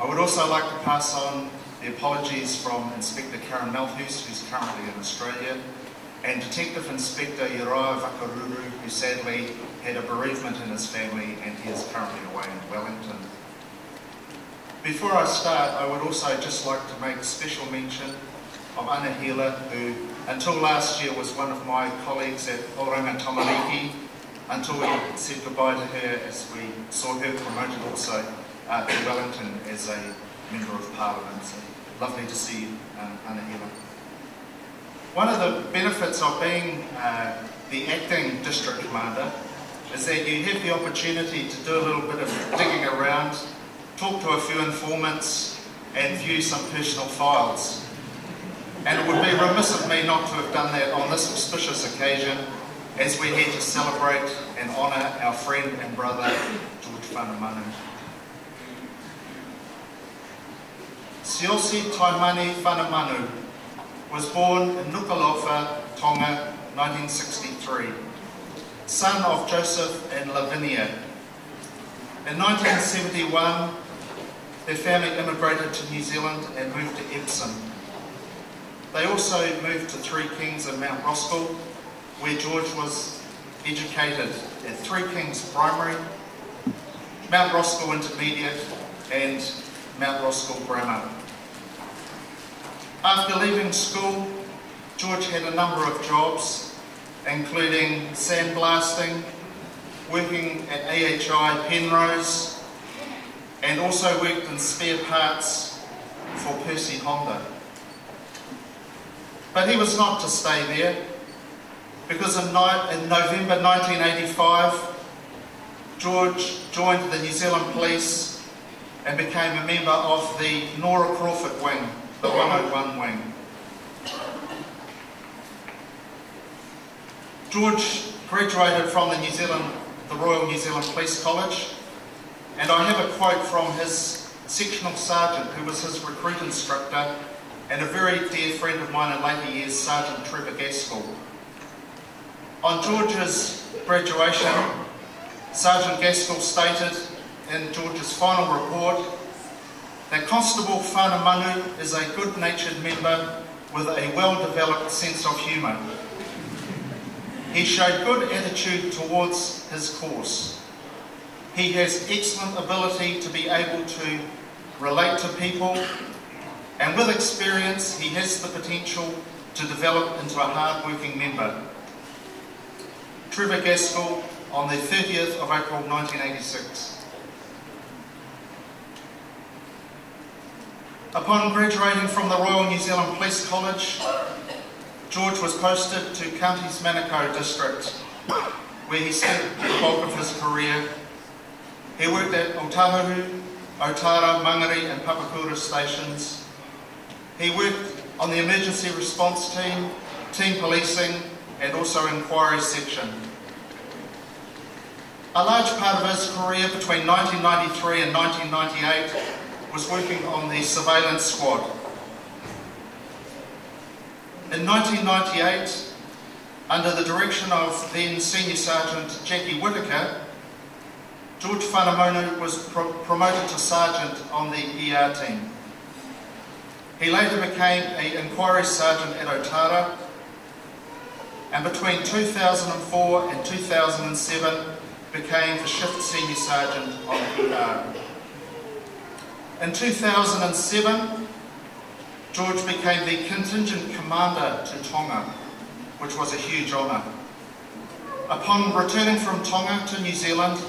I would also like to pass on the apologies from Inspector Karen Malthus, who's currently in Australia, and Detective Inspector Uriah Vakaruru, who sadly had a bereavement in his family and he is currently away in Wellington. Before I start, I would also just like to make special mention of Ana Hila, who until last year was one of my colleagues at Oranga Tamariki, until we said goodbye to her as we saw her promoted also to Wellington as a Member of Parliament. So lovely to see you, Ana Hila. One of the benefits of being the acting district commander is that you have the opportunity to do a little bit of digging around, talk to a few informants and view some personal files. And it would be remiss of me not to have done that on this auspicious occasion as we're here to celebrate and honour our friend and brother George Fanamanu. Siosi Taimani Fanamanu was born in Nuku'alofa, Tonga, 1963, son of Joseph and Lavinia. In 1971, their family immigrated to New Zealand and moved to Epsom. They also moved to Three Kings in Mount Roskill, where George was educated at Three Kings Primary, Mount Roskill Intermediate and Mount Roskill Grammar. After leaving school, George had a number of jobs, including sandblasting, working at AHI Penrose, and also worked in spare parts for Percy Honda. But he was not to stay there, because in November 1985, George joined the New Zealand Police and became a member of the Nora Crawford wing, the 101 wing. George graduated from the Royal New Zealand Police College, and I have a quote from his sectional sergeant, who was his recruit instructor, and a very dear friend of mine in later years, Sergeant Trevor Gaskell. On George's graduation, Sergeant Gaskell stated in George's final report that Constable Fanamanu is a good-natured member with a well-developed sense of humour. He showed good attitude towards his course. He has excellent ability to be able to relate to people, and with experience he has the potential to develop into a hard-working member. Trevor Gaskell on the 30th of April 1986. Upon graduating from the Royal New Zealand Police College, George was posted to Counties Manukau district, where he spent the bulk of his career. He worked at Otahuhu, Otara, Mangere and Papakura stations. He worked on the emergency response team, team policing and also inquiry section. A large part of his career between 1993 and 1998 was working on the surveillance squad. In 1998, under the direction of then Senior Sergeant Jackie Whittaker, George Fanamanu was promoted to Sergeant on the ER team. He later became an inquiry sergeant at Otara, and between 2004 and 2007 became the shift senior sergeant on ER. In 2007, George became the contingent commander to Tonga, which was a huge honour. Upon returning from Tonga to New Zealand,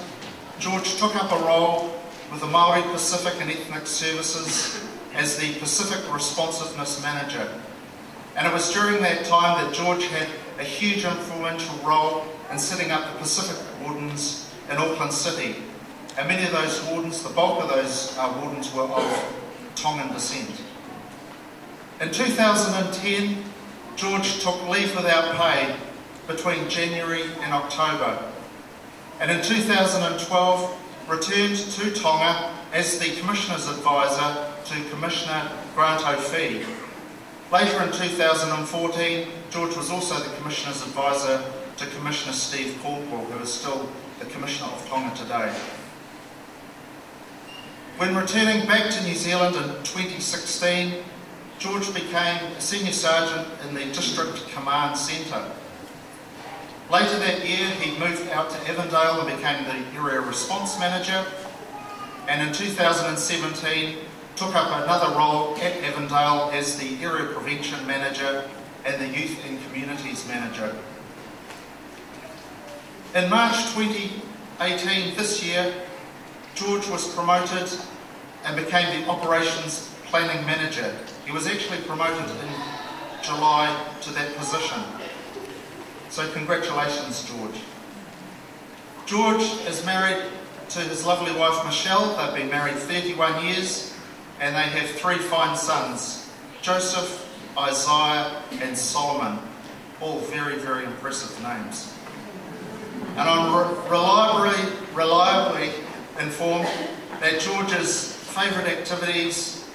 George took up a role with the Māori Pacific and Ethnic Services as the Pacific Responsiveness Manager. And it was during that time that George had a huge influential role in setting up the Pacific Wardens in Auckland City. And many of those wardens, the bulk of those wardens were of Tongan descent. In 2010, George took leave without pay between January and October. And in 2012, returned to Tonga as the Commissioner's Advisor to Commissioner Grant O'Fee. Later in 2014, George was also the Commissioner's Advisor to Commissioner Steve Caldwell, who is still the Commissioner of Tonga today. When returning back to New Zealand in 2016, George became a senior sergeant in the District Command Centre. Later that year, he moved out to Avondale and became the Area Response Manager, and in 2017 took up another role at Avondale as the Area Prevention Manager and the Youth and Communities Manager. In March 2018, this year, George was promoted and became the Operations Planning Manager. He was actually promoted in July to that position. So congratulations, George. George is married to his lovely wife, Michelle. They've been married 31 years and they have 3 fine sons, Joseph, Isaiah and Solomon. All very, very impressive names. And I'm reliably informed that George's favourite activities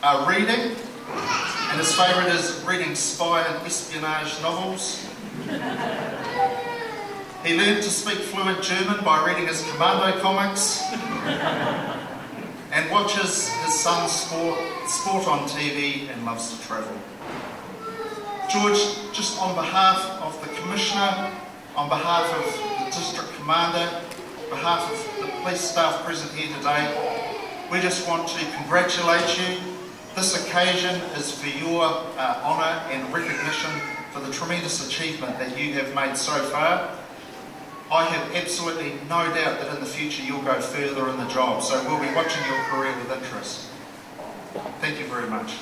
are reading, and his favourite is reading spy and espionage novels. He learned to speak fluent German by reading his Commando comics and watches his son's sport on TV and loves to travel. George, just on behalf of the Commissioner, on behalf of the District Commander, on behalf of the police staff present here today, we just want to congratulate you. This occasion is for your honour and recognition for the tremendous achievement that you have made so far. I have absolutely no doubt that in the future you'll go further in the job, so we'll be watching your career with interest. Thank you very much.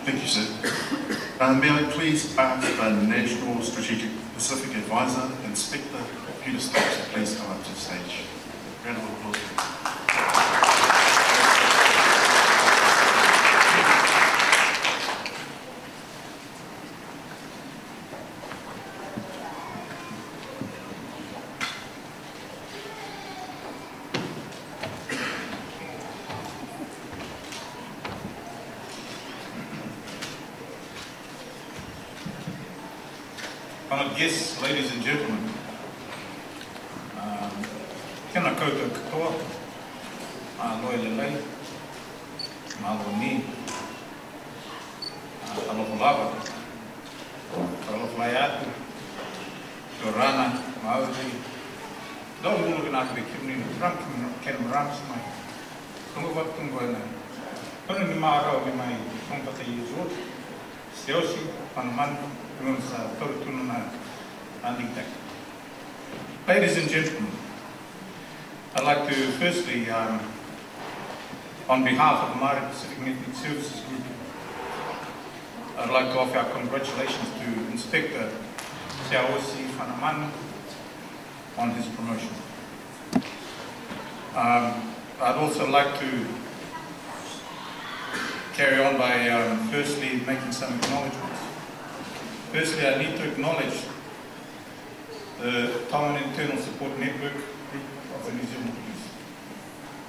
Thank you, sir. May I please ask the National Strategic Pacific Advisor, Inspector Peter Stokes, to please come up to the stage. Round of applause. Honored guests, ladies and gentlemen, tēnā koutou katoa, loe lelei, malo ni, talofa lava, talofa lai atu, tō rana, mauri, lau mulu ka nākare kimni na trump kena marams mai, tungo watu tungo ena, kona ni mārau ni mai tongpata i George, Steosi, Fanamanu, Ladies and gentlemen, I'd like to firstly, on behalf of the Māori Pacific Network Services Group, I'd like to offer our congratulations to Inspector Fanamanu on his promotion. I'd also like to carry on by firstly making some acknowledgments. Firstly, I need to acknowledge the Tongan Internal Support Network Group of the New Zealand Police.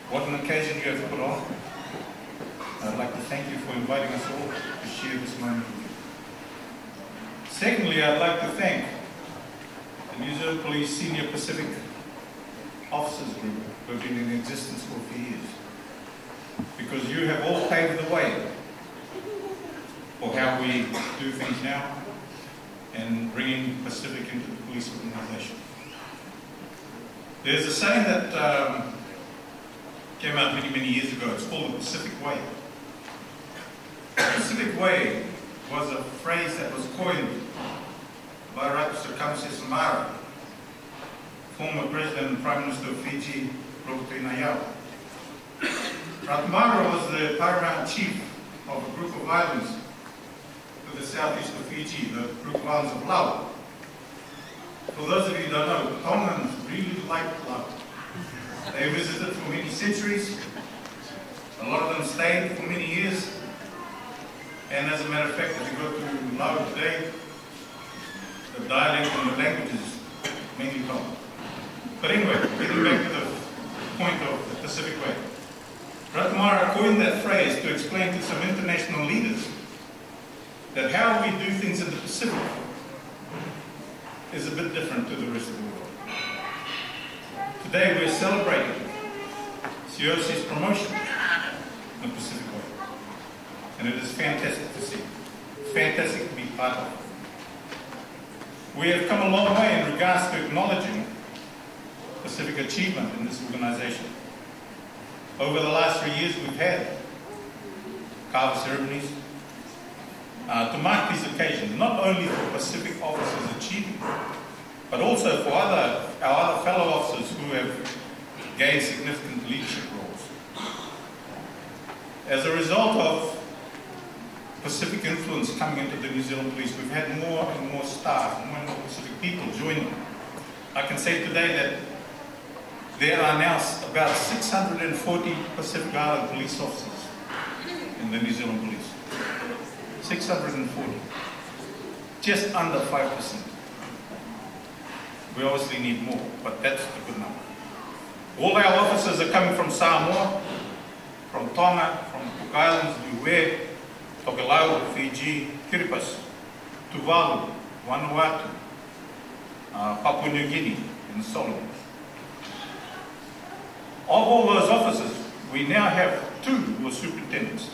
What an occasion you have put on. I'd like to thank you for inviting us all to share this moment with you. Secondly, I'd like to thank the New Zealand Police Senior Pacific Officers Group, who have been in existence for a few years, because you have all paved the way for how we do things now and bringing Pacific into the police organisation. There's a saying that came out many, many years ago. It's called the Pacific Way. The Pacific Way was a phrase that was coined by Raipsir Samara, former President and Prime Minister of Fiji, Rokoto Inayao. Ratmara was the paramount chief of a group of islands to the southeast of Fiji, the group of islands of Lau. For those of you who don't know, the Tongans really liked Lau. They visited for many centuries. A lot of them stayed for many years. And as a matter of fact, if you go to Lau today, the dialect and the language is mainly Tongan. But anyway, getting back to the point of the Pacific Way. Ratmara coined that phrase to explain to some international leaders that how we do things in the Pacific is a bit different to the rest of the world. Today we're celebrating COC's promotion in the Pacific way. And it is fantastic to see. It's fantastic to be part of. We have come a long way in regards to acknowledging Pacific achievement in this organization. Over the last 3 years we've had carver ceremonies to mark these occasions, not only for Pacific officers achieving, but also for our other fellow officers who have gained significant leadership roles. As a result of Pacific influence coming into the New Zealand Police, we've had more and more staff, more and more Pacific people joining. I can say today that there are now about 640 Pacific Island police officers in the New Zealand Police. 640. Just under 5%. We obviously need more, but that's a good number. All our officers are coming from Samoa, from Tonga, from Cook Islands, Niue, Tokelau, Fiji, Kiribati, Tuvalu, Vanuatu, Papua New Guinea, and Solomons. Of all those officers, we now have 2 who are superintendents.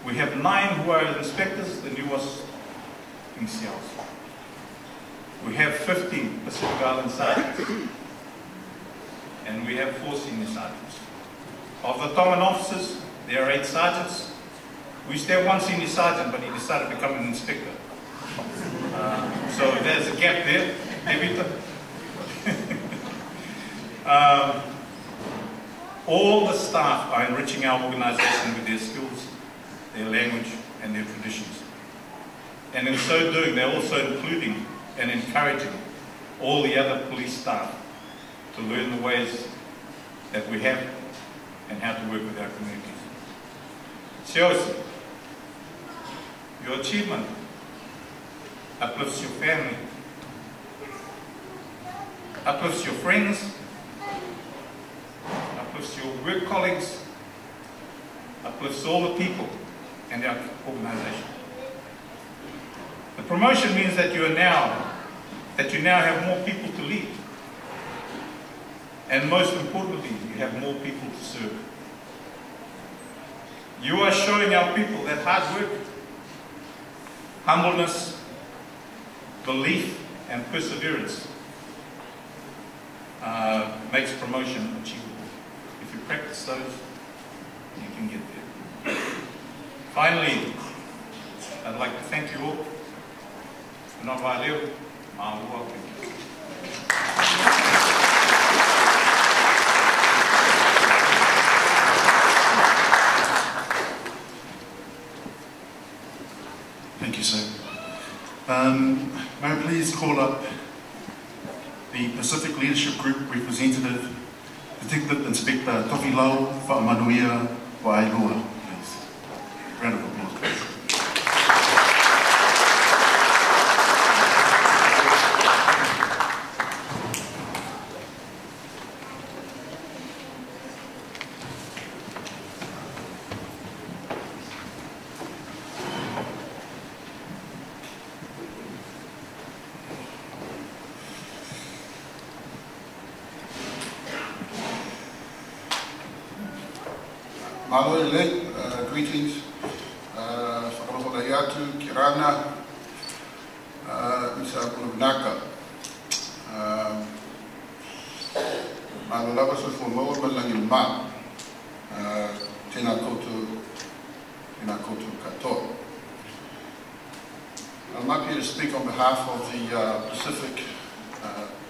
We have 9 who are inspectors, the newest NCLs. We have 15 Pacific Island sergeants. And we have 4 senior sergeants. Of the Tongan officers, there are 8 sergeants. We used to have 1 senior sergeant, but he decided to become an inspector. So there's a gap there. All the staff are enriching our organization with their skills, their language, and their traditions. And in so doing, they're also including and encouraging all the other police staff to learn the ways that we have and how to work with our communities. COC, your achievement uplifts your family, uplifts your friends, uplifts your work colleagues, uplifts all the people and our organization. The promotion means that you now have more people to lead. And most importantly, you have more people to serve. You are showing our people that hard work, humbleness, belief, and perseverance makes promotion achievable. If you practice those, you can get there. Finally, I'd like to thank you all. Not valeu, welcome. Thank you, sir. May I please call up the Pacific Leadership Group representative, Detective Inspector Toki Lau Fanamanu Wailoa, please. Round of applause, please. Greetings. Whakarohodaiatu, Kirana, Isa Punavinaka. Malalawa so for more malangi ma. Tēnā koutou katoa. I'm up here to speak on behalf of the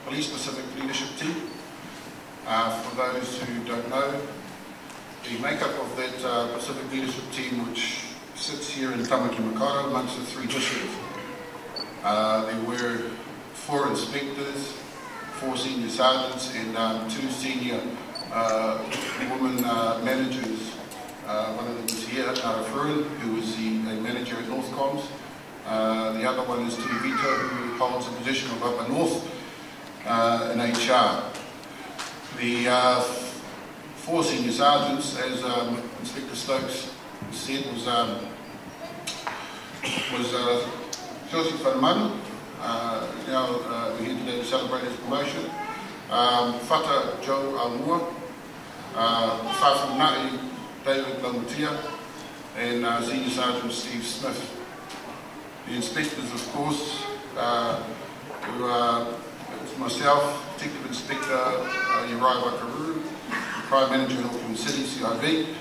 Police Pacific Leadership Team. For those who don't know, the makeup of that Pacific Leadership Team, which sits here in Tamaki Makaurau amongst the 3 districts. There were 4 inspectors, 4 senior sergeants, and 2 senior women managers. One of them was here, Furun, who was a manager at North Comms. The other one is Tui Vito, who holds a position of Upper North in HR. The 4 senior sergeants, as Inspector Stokes said, was was Josie Fanamanu. Now we're here today to celebrate his promotion. Whata Joe Aumua, Whawhunai David Lamutia, and Senior Sergeant Steve Smith. The inspectors, of course, who are myself, Detective Inspector Uriah Wakaruru, Crime Manager in Auckland City, CIV,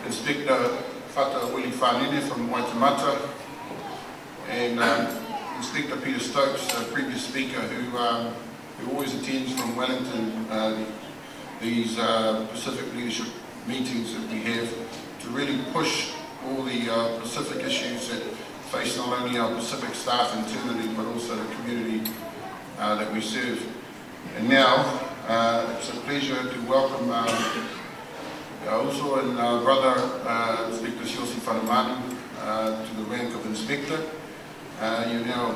Inspector Whata Willie Whanene from Waitemata, and Inspector Peter Stokes, the previous speaker, who always attends from Wellington these Pacific leadership meetings that we have to really push all the Pacific issues that face not only our Pacific staff internally but also the community that we serve. And now it's a pleasure to welcome also and brother Inspector Josie Fanamanu to the rank of Inspector. You now,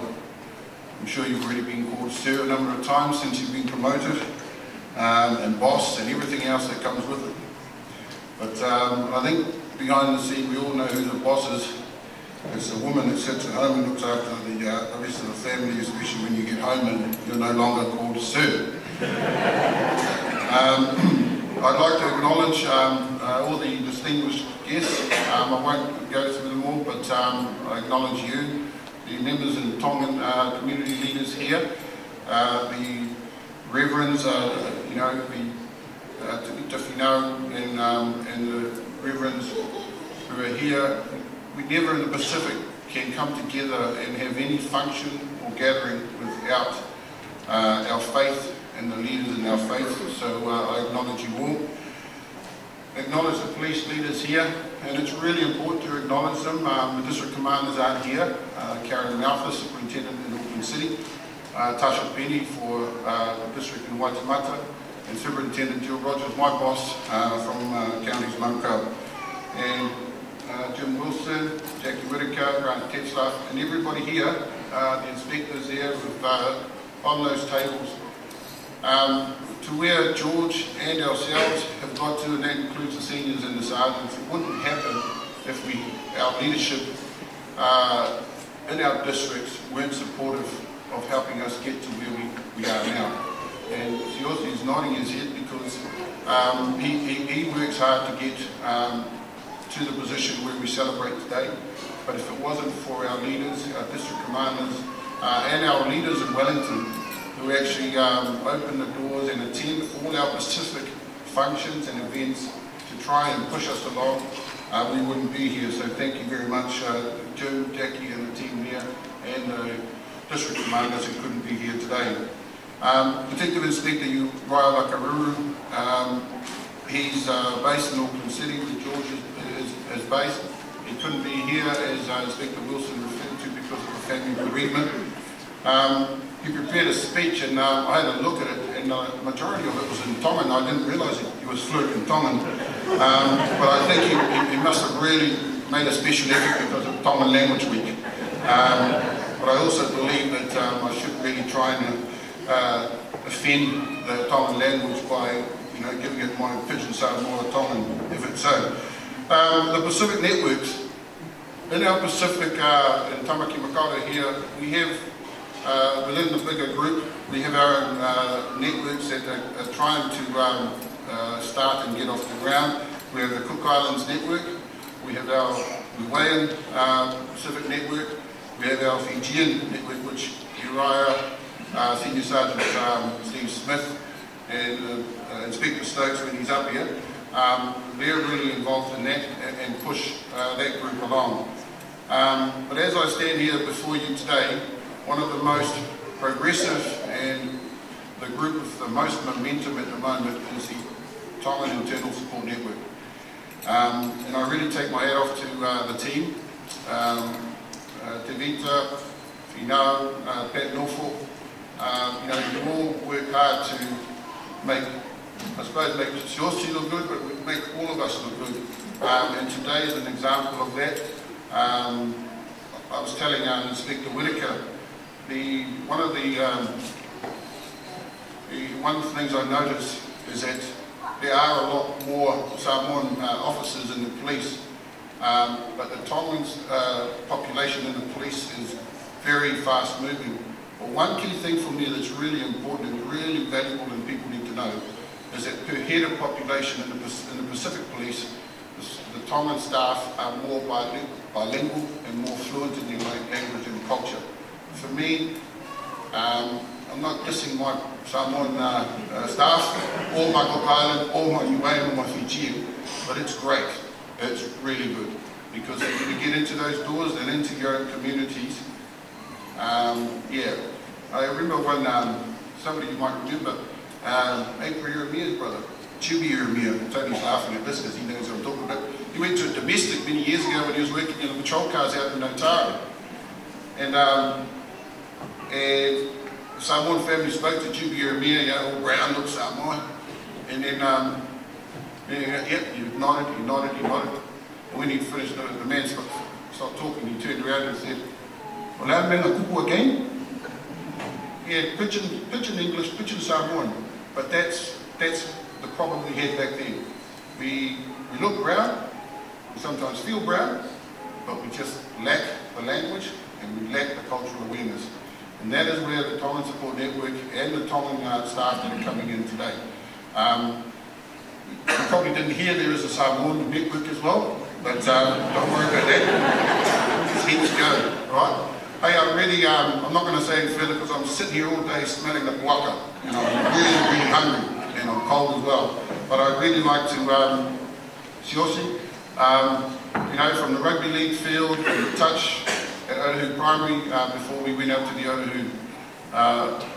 I'm sure you've already been called Sir a number of times since you've been promoted, and boss and everything else that comes with it. But I think behind the scene we all know who the boss is. It's the woman that sits at home and looks after the rest of the family, especially when you get home and you're no longer called Sir. I'd like to acknowledge all the distinguished guests. I won't go through them all, but I acknowledge you, the members and Tongan community leaders here, the reverends, you know, the Tawhinau and the reverends who are here. We never in the Pacific can come together and have any function or gathering without our faith and the leaders in our faith. So I acknowledge you all. Acknowledge the police leaders here, and it's really important to acknowledge them. The district commanders aren't here. Karen Malthus, Superintendent in Auckland City, Tasha Penny for the district in Waitemata, and Superintendent Jill Rogers, my boss from Counties Manukau. And Jim Wilson, Jackie Whitaker, Grant Tetzlaff, and everybody here, the inspectors there on those tables. To where George and ourselves have got to, and that includes the seniors and the sergeants, it wouldn't happen if our leadership in our districts weren't supportive of helping us get to where we are now. And Josie is nodding his head because he works hard to get to the position where we celebrate today. But if it wasn't for our leaders, our district commanders, and our leaders in Wellington, who actually open the doors and attend all our Pacific functions and events to try and push us along, we wouldn't be here. So thank you very much, Jim, Jackie and the team here, and the district commanders who couldn't be here today. Detective Inspector Uriah Wakaruru, he's based in Auckland City, where George is based. He couldn't be here, as Inspector Wilson referred to, because of the family bereavement. He prepared a speech, and I had a look at it, and the majority of it was in Tongan. I didn't realise he was fluent in Tongan, but I think he must have really made a special effort because of Tongan Language Week. But I also believe that I should really try and offend the Tongan language by, you know, giving it my Pidgin Samoa Tongan, if it's so. The Pacific networks. In our Pacific, in Tamaki Makaurau here, we have within the bigger group, we have our own networks that are trying to start and get off the ground. We have the Cook Islands network, we have our Niuean Pacific network, we have our Fijian network, which Uriah, Senior Sergeant Steve Smith, and Inspector Stokes, when he's up here, they're really involved in that and push that group along. But as I stand here before you today, one of the most progressive and the group with the most momentum at the moment is the Tongan Internal Support Network. And I really take my hat off to the team, Tevita, Finau, Pat Norfolk. You know, you all work hard to make, I suppose, make Josie look good, but make all of us look good. And today is an example of that. I was telling Inspector Whitaker, one of the things I noticed is that there are a lot more Samoan officers in the police But the Tongan's population in the police is very fast moving. But one key thing for me that's really important and really valuable and people need to know is that per head of population in the Pacific Police, the Tongan staff are more bilingual and more fluent in their language and culture. For me, I'm not dissing my Samoan staff, or my Cook Island, or my Niuean, or my Fijian, but it's great. It's really good. Because when you get into those doors and into your own communities, yeah. I remember when, somebody you might remember, April Eremia's brother, Chubi Eremia, Tony's laughing at this because he knows what I'm talking about. He went to a domestic many years ago when he was working in the patrol cars out in Otago. And Samoan family spoke to Chubi Eremia, you know, all brown, looked Samoan. And then, yep, he nodded. And when he finished, the man stopped talking, he turned around and said, well, I'm being a kupu again. Yeah, pidgin English, pidgin Samoan. But that's the problem we had back then. We look brown, we sometimes feel brown, but we just lack the language and we lack the cultural awareness. And that is where the Tongan Support Network and the Tongan staff that are coming in today. You probably didn't hear there is a Samoan network as well, but don't worry about that. It's heaps to go, right? Hey, I'm not going to say any further because I'm sitting here all day smelling the waka, and I'm really, really hungry, and I'm cold as well. But I'd really like to, Siosi, you know, from the rugby league field, from the touch at Otahu Primary, before we went up to the Otahu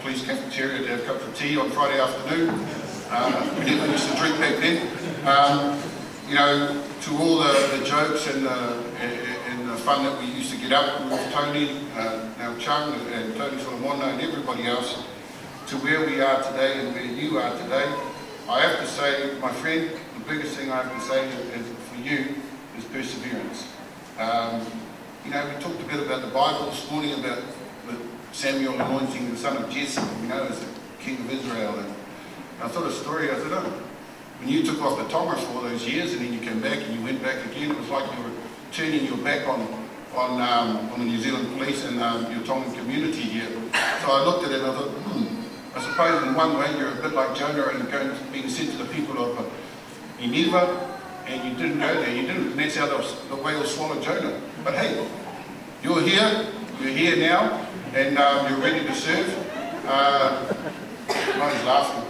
police cafeteria to have cups of tea on Friday afternoon. We didn't used to drink back then. You know, to all the jokes and the fun that we used to get up with Tony, now Chung and Tony Solomona and everybody else, to where we are today and where you are today. I have to say, my friend, the biggest thing I have to say is for you is perseverance. You know, we talked a bit about the Bible this morning, about Samuel anointing the son of Jesse, you know, as the king of Israel. And I thought a story, I said, oh, when you took off the Tonga for all those years and then you came back and you went back again, it was like you were turning your back on the New Zealand police and your Tongan community here. So I looked at it and I thought, I suppose in one way you're a bit like Jonah and being sent to the people of Nineveh, and you didn't go there, you didn't, and that's how the whale swallowed Jonah. But hey, you're here now, and you're ready to serve. He's laughing.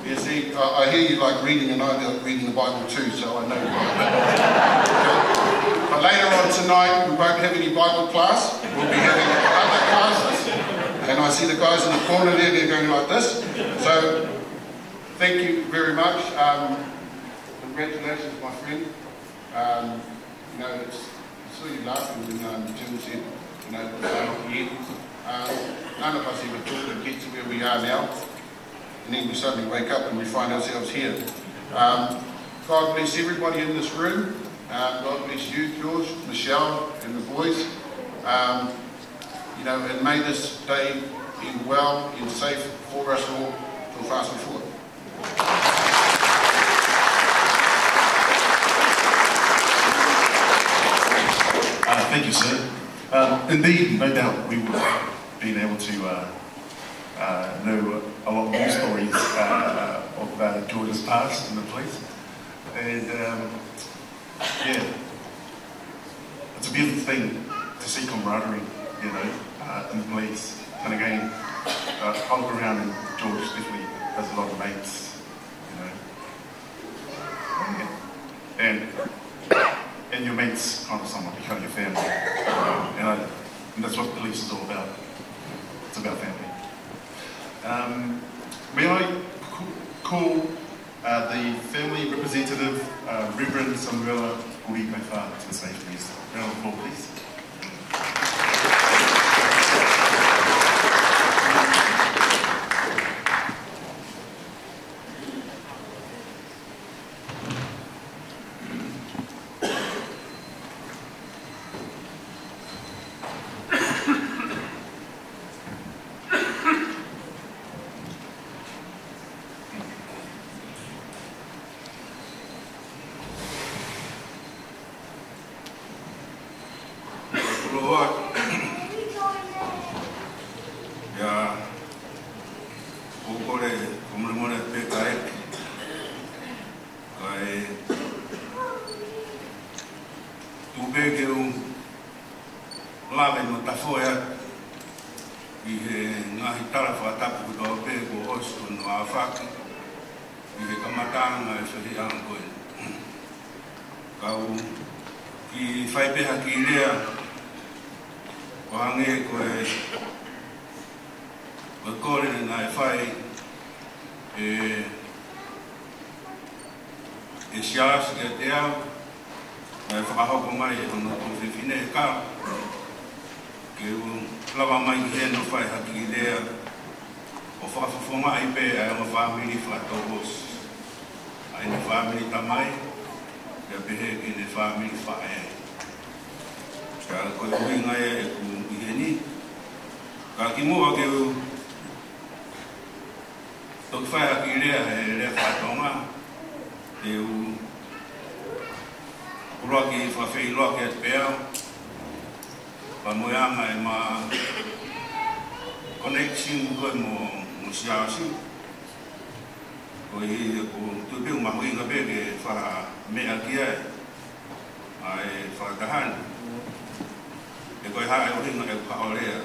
Yeah, see, I hear you like reading, and I like reading the Bible too, so I know quite a bit. But later on tonight, we won't have any Bible class. We'll be having other classes. And I see the guys in the corner there, they're going like this. So, thank you very much. Congratulations, my friend. You know, I saw you laughing when Jim said, you know, none of us ever thought we'd get to where we are now. And then we suddenly wake up and we find ourselves here. God bless everybody in this room. God bless you, George, Michelle, and the boys. You know, and may this day end well and safe for us all till fast and forward. Thank you, sir. Indeed, no doubt we would have been able to know a lot more stories of George's past in the police. And yeah, it's a beautiful thing to see camaraderie, you know, in the police. And again, I look around and George definitely has a lot of mates, you know. And your mates kind of somewhat become your family. And that's what police is all about. It's about family. May I call the family representative, Reverend Samuela Uri-Kaiwha, to the stage, please. Round of applause, please. kuroa. Ya, kukore kumlemone pekaek. Kai tubeke lave no tafoya I ngahi tala whatapu kutoa peko osto no awhaki I kamatanga e whiri angoe. Kau ki whaipeha ki rea o hange koe kore nga e whai e sias ke te au e whakahoko mai e hono tō whiwhine e kā ke lawa mai ki heno whai haki I rea o whakawhawhonga I pe ai o whamiri whakatōhos ai ne whamiri tamai ke pehe ki ne whamiri whae ka koe uinga e ku I heni ka ki mua ke tōk whai haki rea e rea whatonga te urua ki whawhei loa ki at peau pa moeanga e ma connection koe mo siasi koe I ko tupeu mahuinga pe ke wha mea kia ai whakatahan e koe hae uringa e kaorea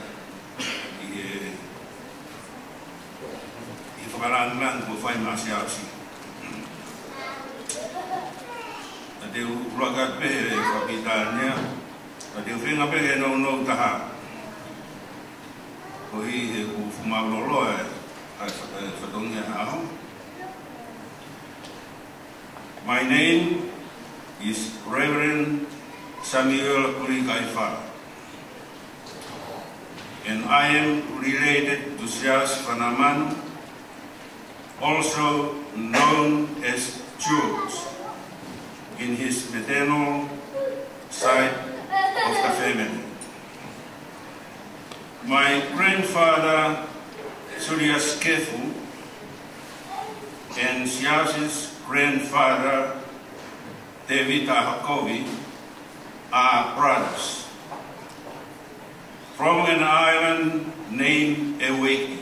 I whakarangan ko whai ma siasi te uragat pe e whakitania te whenga pe e no taha ko I e ku whumauloloa ai whatongia aho. My name is Reverend Samuel Kurikaifa and I am related to Sias Fanamanu, also known as George in his maternal side of the family. My grandfather, Surias Kefu, and Sias's grandfather, David Hakovi, are brothers from an island named Eweki,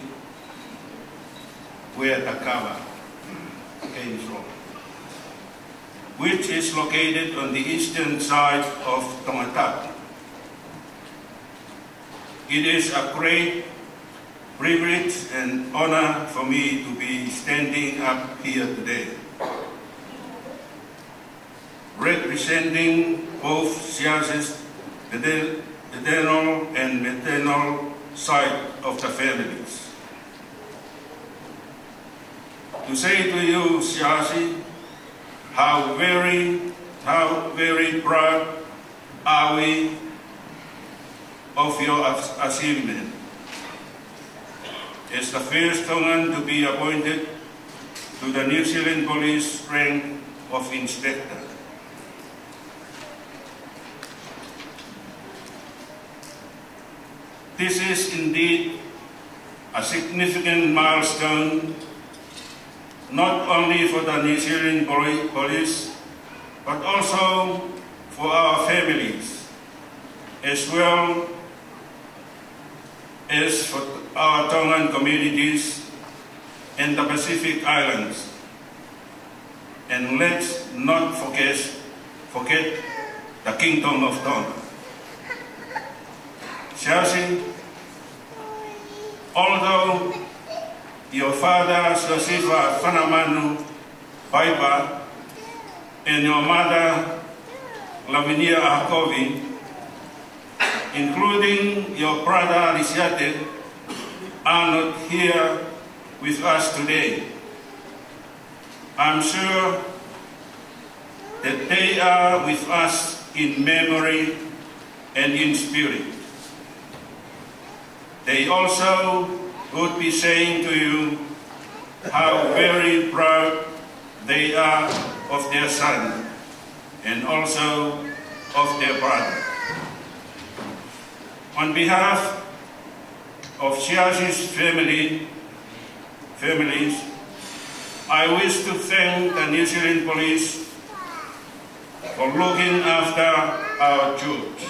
where Takawa came from, which is located on the eastern side of Tongan. It is a great privilege and honor for me to be standing up here today, representing both Sias's paternal and maternal side of the families. To say to you, Siasi, how very proud are we of your achievement as the first Tongan to be appointed to the New Zealand Police rank of Inspector. This is indeed a significant milestone, not only for the New Zealand Police, but also for our families, as well as for our Tongan communities and the Pacific Islands. And let's not forget the Kingdom of Tonga. Siasi, although your father, Sosifa Fanamanu Paipa, and your mother, Lavinia Hakovi, including your brother, Lisiate, are not here with us today, I'm sure that they are with us in memory and in spirit. They also would be saying to you how very proud they are of their son and also of their brother. On behalf of Siasi's families, I wish to thank the New Zealand Police for looking after our troops.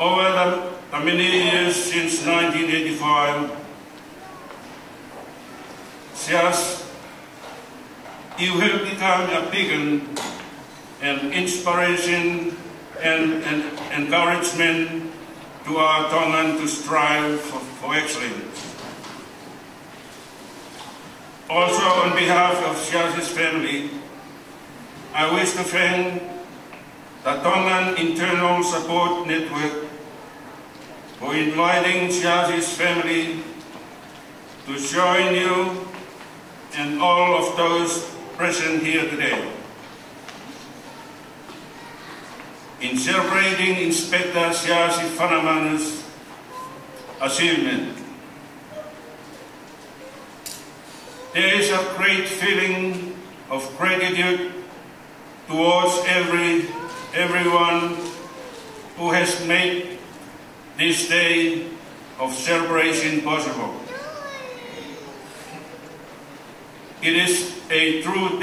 Over the many years since 1985, Sias, you have become a beacon and inspiration and encouragement to our Tongan to strive for excellence. Also, on behalf of Sias's family, I wish to thank the Tongan Internal Support Network for inviting Sias's family to join you and all of those present here today in celebrating Inspector Siasi Fanamanu's achievement. There is a great feeling of gratitude towards everyone who has made this day of celebration possible. It is a true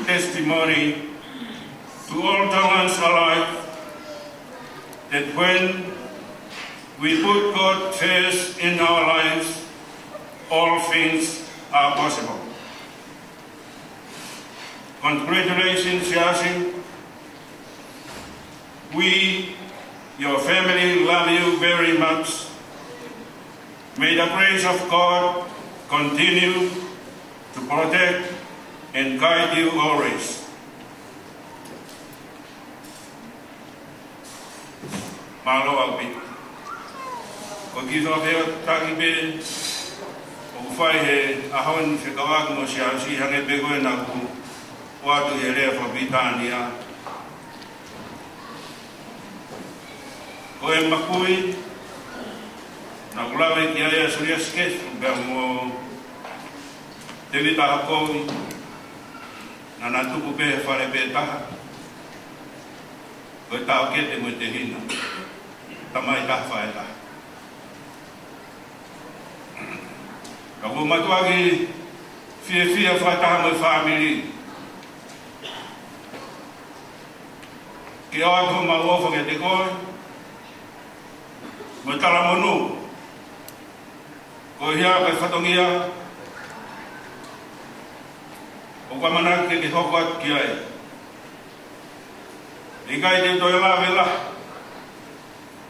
testimony to all Tongans alike that when we put God first in our lives, all things are possible. Congratulations, Siasi. We, your family, love you very much. May the grace of God continue to protect and guide you always. Malo alpi. Ko kiso veo takibe o fai he ahon fikawa mo Siasi hange pego na ku watu hele fa Britania. Ko e makui na kulawe ki ale suria skes ba mo telita ko na natuku pe fare pe ta ko ta ke te mo te hina tamai ta fa ta ka mo matuagi fie fa ta mo family ke o ko ma wo fo ke te ko Fanamanu, ko hia ka fatongia, o ka mana ke hoko ki ai. Ikai te toi la vela,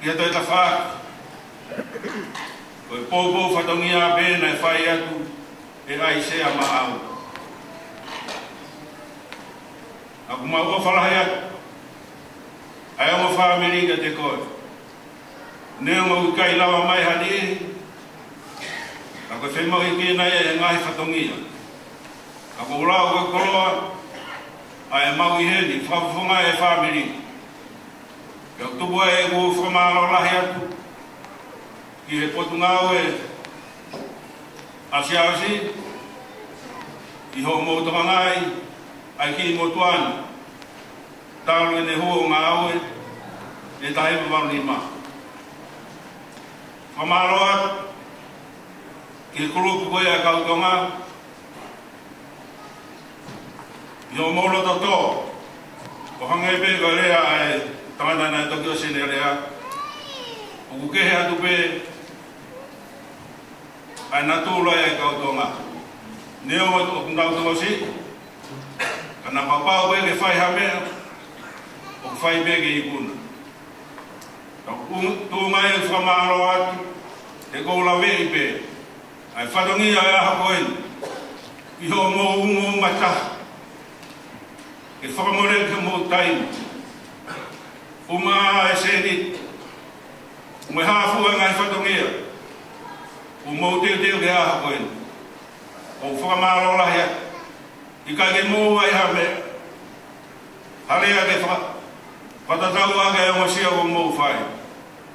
kia toi ta wha, ko popo fatongia bena e whai atu, e ai sea maau. Aku mau o whalahi atu, ai o whamiri ka te koi. Nea mau kai lawa mai hani, ako whemau i kina e ngai whatongia. Ako ulau koe koloa, ai mau i heni, whawhunga e whamiri. Kia tupu e ku whamaro lahi atu, ki he potu ngau e asiasi, i ho moutoka ngai, ai ki motuana. Tālu e ne huo ngau e tahe pawani maa. Whamaroa, ki kurupu koe a kautonga, i o molo toto, o hangepe ka rea e tangana e Tokyo sene rea, o kukehe atu pe, ai natula e kautonga. Neo o kundautonga si, kana papau pe ke whai hamea, o whai pe ke ikuna. Tu mai e whamaro atu, te koula vei pe, ai whatongia e aha koen, i ho mō ungo mata, ke whakamore ke mō tainu, uma e seni, me hafua ngai whatongia, u mō teo ke aha koen, o whakamaro lahi atu, i kai ke mō ai hame, harea ke whatatau ake e mosia o mō whai.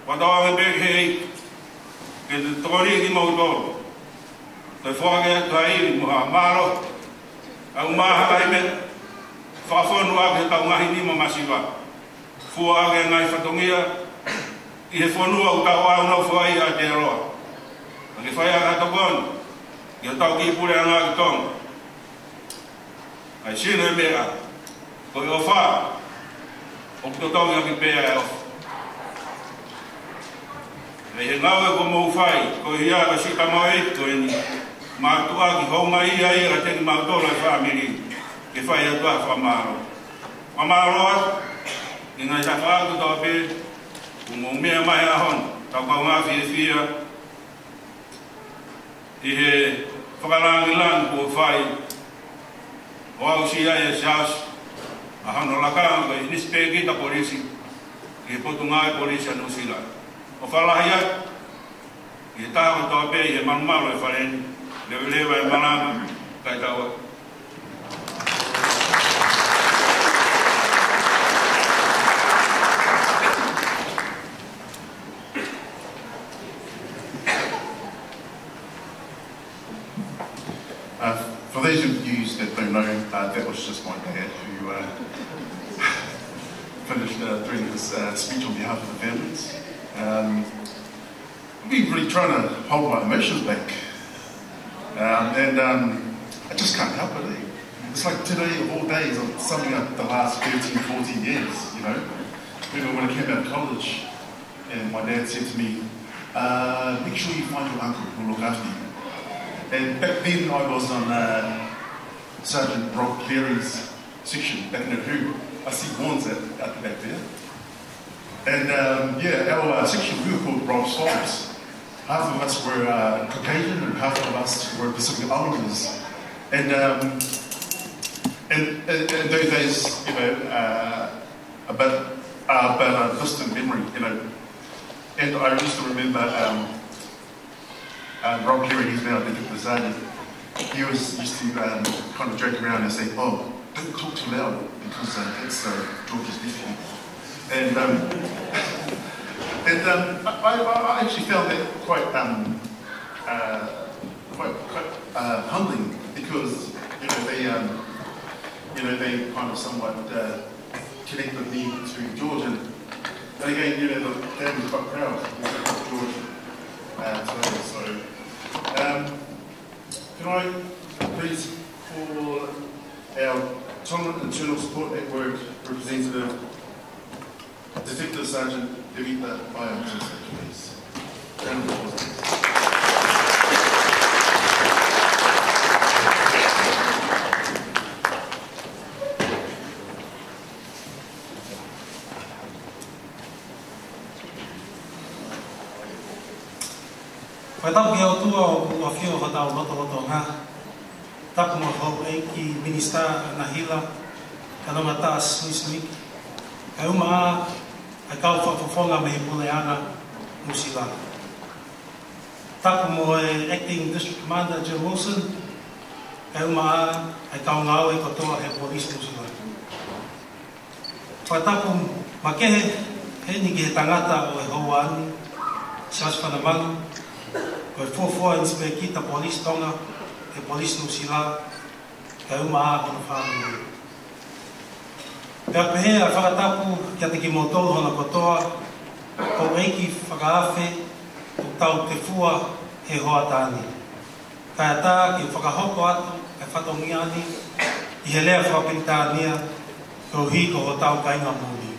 Watawa me beg hei, ke te tokori ki mau toro. Te whake kai mua maro, au maha kai me, whawhonu ake tau ngahi ni ma masiwa. Fua ake ngai whatongia, i he whonua u tau au nau whai a te roa. Ake whai aka tokon, i a tau ki pure anga ki tong. Ai sino e mea, ko i o wha, o to tau ia ki pea o e ngau ko mo fai ko ia ka si ka mai ko ni ma tu a ki ho mai ai ra te ma to la family ke fai a tua fa maro ni nga sa fa ko to pe ko mo me mai a hon ta ko nga fi i he whakarangilan ko whai o au si ai e sias a hano laka ko i nispegi ta polisi ki potunga e polisi anu sila o whalahi ai i tāko tō pe i he manumaro e wharen lewa e manama kai taua For those of you that don't know, that was just my dad who finished doing this speech on behalf of the families. I've been really trying to hold my emotions back, and I just can't help it. It's like today of all days, I'm summing up the last 13, 14 years, you know. Remember when I came out of college, and my dad said to me, make sure you find your uncle who'll look after you. And back then I was on Sergeant Rob Cleary's section back in the Who. I see Vaughan's at the back there. And yeah, our section, we were called Rob's Farms. Half of us were Caucasian and half of us were Pacific Islanders. And in those days, you know, about a distant memory, you know. And I used to remember Rob Cleary, he's now a detective sergeant, he used to kind of joke around and say, oh, don't talk too loud because that's George's nephew. And I actually found that quite humbling because they kind of somewhat connected me to George, and again, you know, the family's quite proud of George today. So, can I please call our Tongan Internal Support Network representative, Detective Sergeant Devita Bayo, please. Round of applause, please. Wai tau ki au tua o kua whio hatau loto ngā. Tapu ma hau e ki minister na hila, ka nonga tā sui. Kai uma a, ai kau whakawhonga me he puleana musila. Tapu mo e acting district commander Jim Wilson, kai uma a, ai kau ngau e katoa he police musila. Wai tapu ma kehe, he ni ki he tangata o e hauani, Sias Fanamanu, ko e fuafua inspe ki ta police tonga, e police nusila, kai uma a kona whānui. Pea pehe a whakatapu kia te ki motou hona kotoa, ko eiki whakaafe o tau te fua he hoa tāni. Kai a tā ki whakahoko atu, e whatongiani, i he lea whapiritānia, ko hi ko o tau kainga mūni.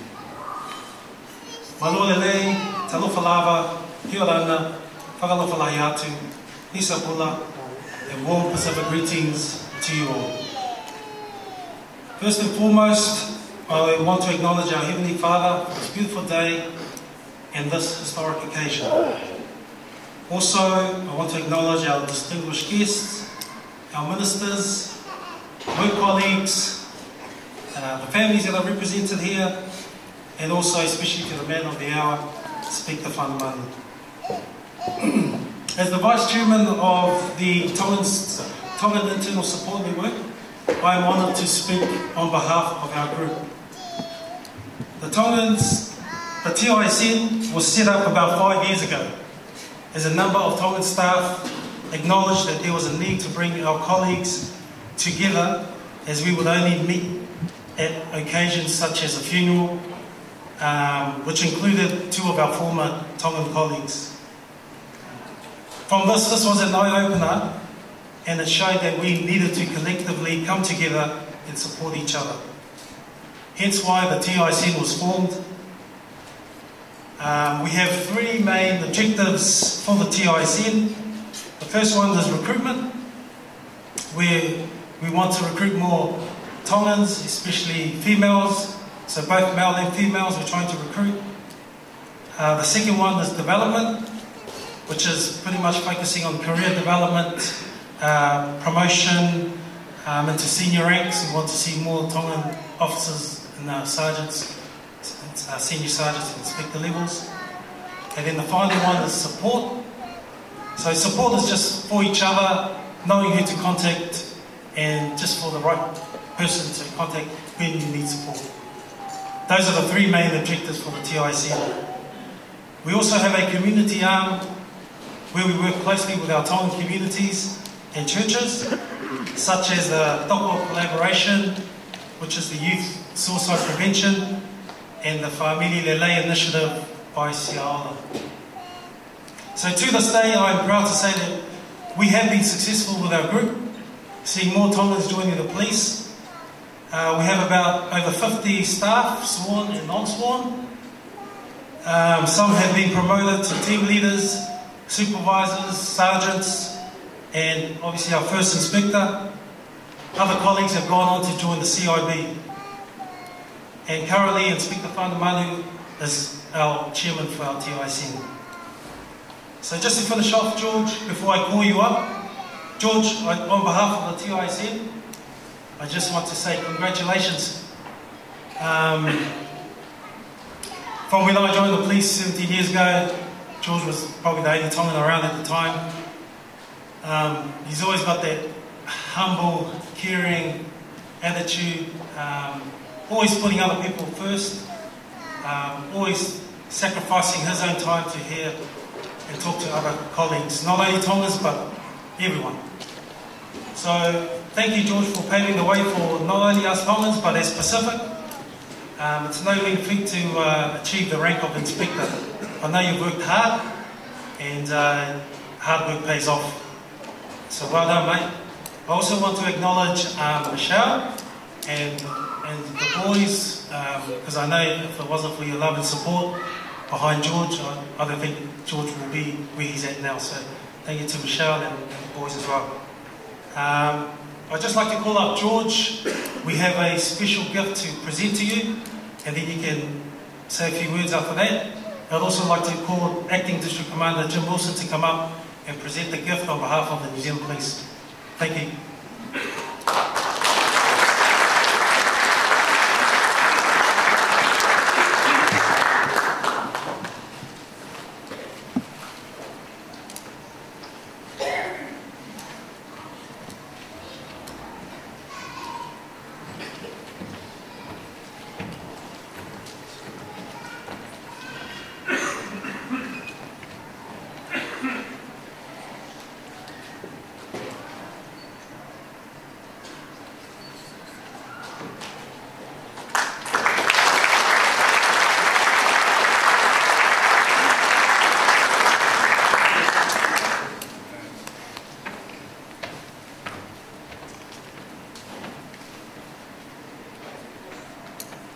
Malole lei, talofa lava, kia rana, whakalofa lahi atu, Nisa Pula, and warm Pacific greetings to you all. First and foremost, I want to acknowledge our Heavenly Father for this beautiful day and this historic occasion. Also, I want to acknowledge our distinguished guests, our ministers, work colleagues, the families that are represented here, and also especially to the man of the hour, Speaker Fanamanu. As the Vice Chairman of the Tongan Internal Support Network, I am honoured to speak on behalf of our group. The TISN was set up about 5 years ago as a number of Tongan staff acknowledged that there was a need to bring our colleagues together, as we would only meet at occasions such as a funeral, which included two of our former Tongan colleagues. From this was an eye-opener, and it showed that we needed to collectively come together and support each other. hence why the TIC was formed. We have three main objectives for the TIC. The first one is recruitment, where we want to recruit more Tongans, especially females, so both male and females we're trying to recruit. The second one is development, which is pretty much focusing on career development, promotion into senior ranks. We want to see more Tongan officers and sergeants, senior sergeants and inspector levels. And then the final one is support. So support is just for each other, knowing who to contact and just for the right person to contact when you need support. Those are the three main objectives for the TIC. We also have a community arm where we work closely with our Tongan communities and churches, such as the Toko Collaboration, which is the Youth Suicide Prevention, and the Famili Lele Initiative by Siaola. So to this day, I'm proud to say that we have been successful with our group, seeing more Tongans joining the police. We have about over 50 staff, sworn and non-sworn. Some have been promoted to team leaders, supervisors, sergeants, and obviously our first inspector. Other colleagues have gone on to join the CIB. And currently, Inspector Fanamanu is our chairman for our TIC. So just to finish off, George, before I call you up, George, on behalf of the TIC, I just want to say congratulations. From when I joined the police 17 years ago, George was probably the only Tongan around at the time. He's always got that humble, caring attitude, always putting other people first, always sacrificing his own time to hear and talk to other colleagues, not only Tongans but everyone. So thank you, George, for paving the way for not only us Tongans but as Pacific. It's no mean feat to achieve the rank of inspector. I know you've worked hard, and hard work pays off. So well done, mate. I also want to acknowledge Michelle and the boys, because I know if it wasn't for your love and support behind George, I don't think George will be where he's at now. So thank you to Michelle and the boys as well. I'd just like to call up George. We have a special gift to present to you, and then you can say a few words after that. I'd also like to call Acting District Commander Jim Wilson to come up and present the gift on behalf of the New Zealand Police. Thank you.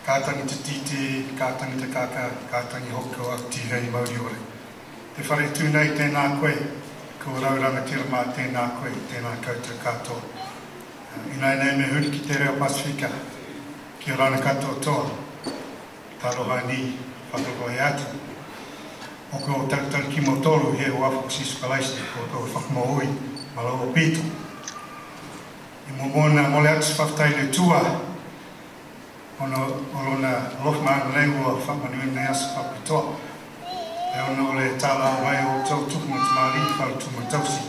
Kātangi te tite, kātangi te kaka, kātangi hoko a tihei mauri ore. Te whare tūnei tēnā koe, ko rauranga tira mā tēnā koe, tēnā koutou katoa. Inai nei me huri ki te reo Pasifika, ki o rana katoa toa. Taroha ni, whatoko he atu. Oko o tautari ki mo toru, he o afu sisu kalaisi, ko tō whakamaoi, malau o pito. I mo mōna mole atu whaftai le tua, ono na lofma lengua whamanui nei asu whapitoa. E ono le tala wai o tau tuku mo tamari whau tu mo tausi.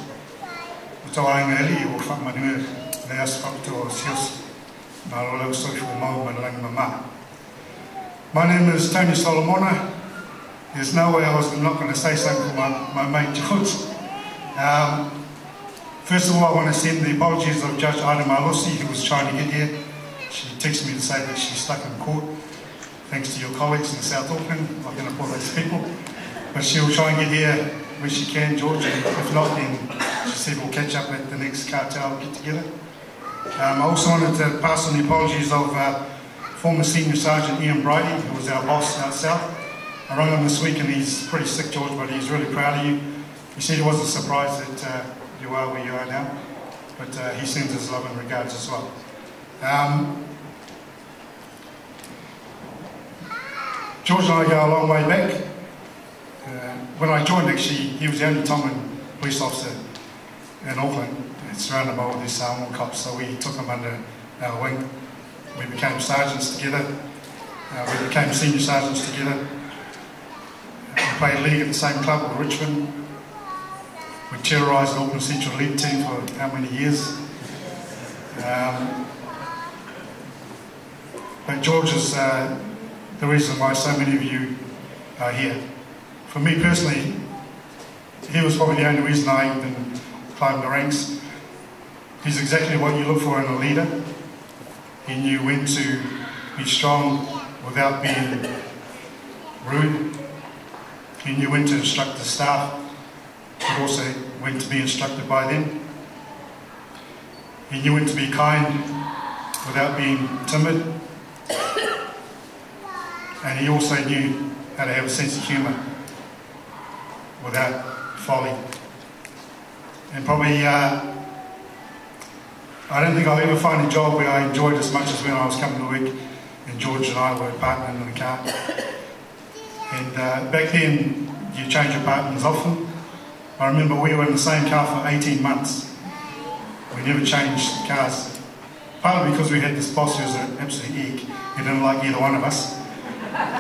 O tau ainga eli o whamanui nei asu whapitoa o siosi. Nā lo lau soifu o mau manalangi mama. My name is Tony Solomona. There's no way I was not going to say something for my mate George. First of all, I want to send the apologies of Judge Ida Malusi, who was trying to get here. She texted me to say that she's stuck in court, thanks to your colleagues in South Auckland. I'm going to call those people. But she'll try and get here when she can, George, and if not, then she said we'll catch up at the next cartel get together. I also wanted to pass on the apologies of former Senior Sergeant Ian Bridie, who was our boss out south. I rang him this week and he's pretty sick, George, but he's really proud of you. He said he wasn't surprised that you are where you are now, but he sends his love and regards as well. George and I go a long way back. When I joined, actually, he was the only Tongan police officer in Auckland, surrounded by all these Samoan cops, so we took him under our wing. We became sergeants together. We became senior sergeants together. We played league at the same club with Richmond. We terrorised the Auckland Central League team for how many years? But George is the reason why so many of you are here. For me personally, he was probably the only reason I even climbed the ranks. He's exactly what you look for in a leader. He knew when to be strong without being rude. He knew when to instruct the staff, but also when to be instructed by them. He knew when to be kind without being timid. And he also knew how to have a sense of humour without folly. And probably, I don't think I'll ever find a job where I enjoyed as much as when I was coming to work and George and I were partnering in the car. And back then, you change your partners often. I remember we were in the same car for 18 months. We never changed cars. Partly because we had this boss who was an absolute egg. He didn't like either one of us.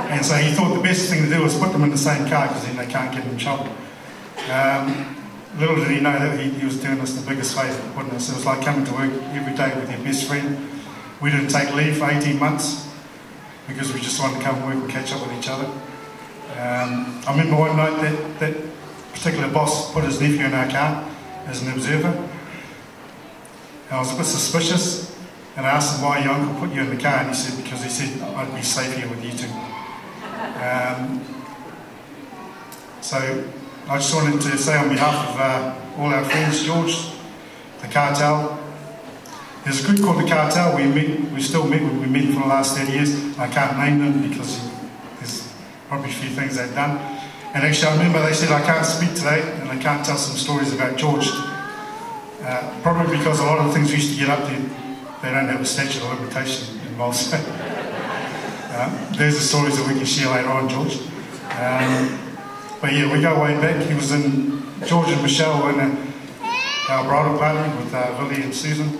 And so he thought the best thing to do was put them in the same car because then they can't get in trouble. Little did he know that he was doing us the biggest favour, putting us. It was like coming to work every day with your best friend. We didn't take leave for 18 months because we just wanted to come work and catch up with each other. I remember one night that particular boss put his nephew in our car as an observer. I was a bit suspicious and I asked him why your uncle put you in the car, and he said because he said I'd be safe here with you two. So I just wanted to say on behalf of all our friends, George, the cartel. There's a group called the cartel. We still meet. We've been meeting for the last 30 years. I can't name them because there's probably a few things they've done. And actually, I remember they said I can't speak today and I can't tell some stories about George. Probably because a lot of the things we used to get up to, they don't have a statute of limitation involved. There's the stories that we can share later on, George. But yeah, we go way back. He was in, George and Michelle were in our bridal party with Willie and Susan.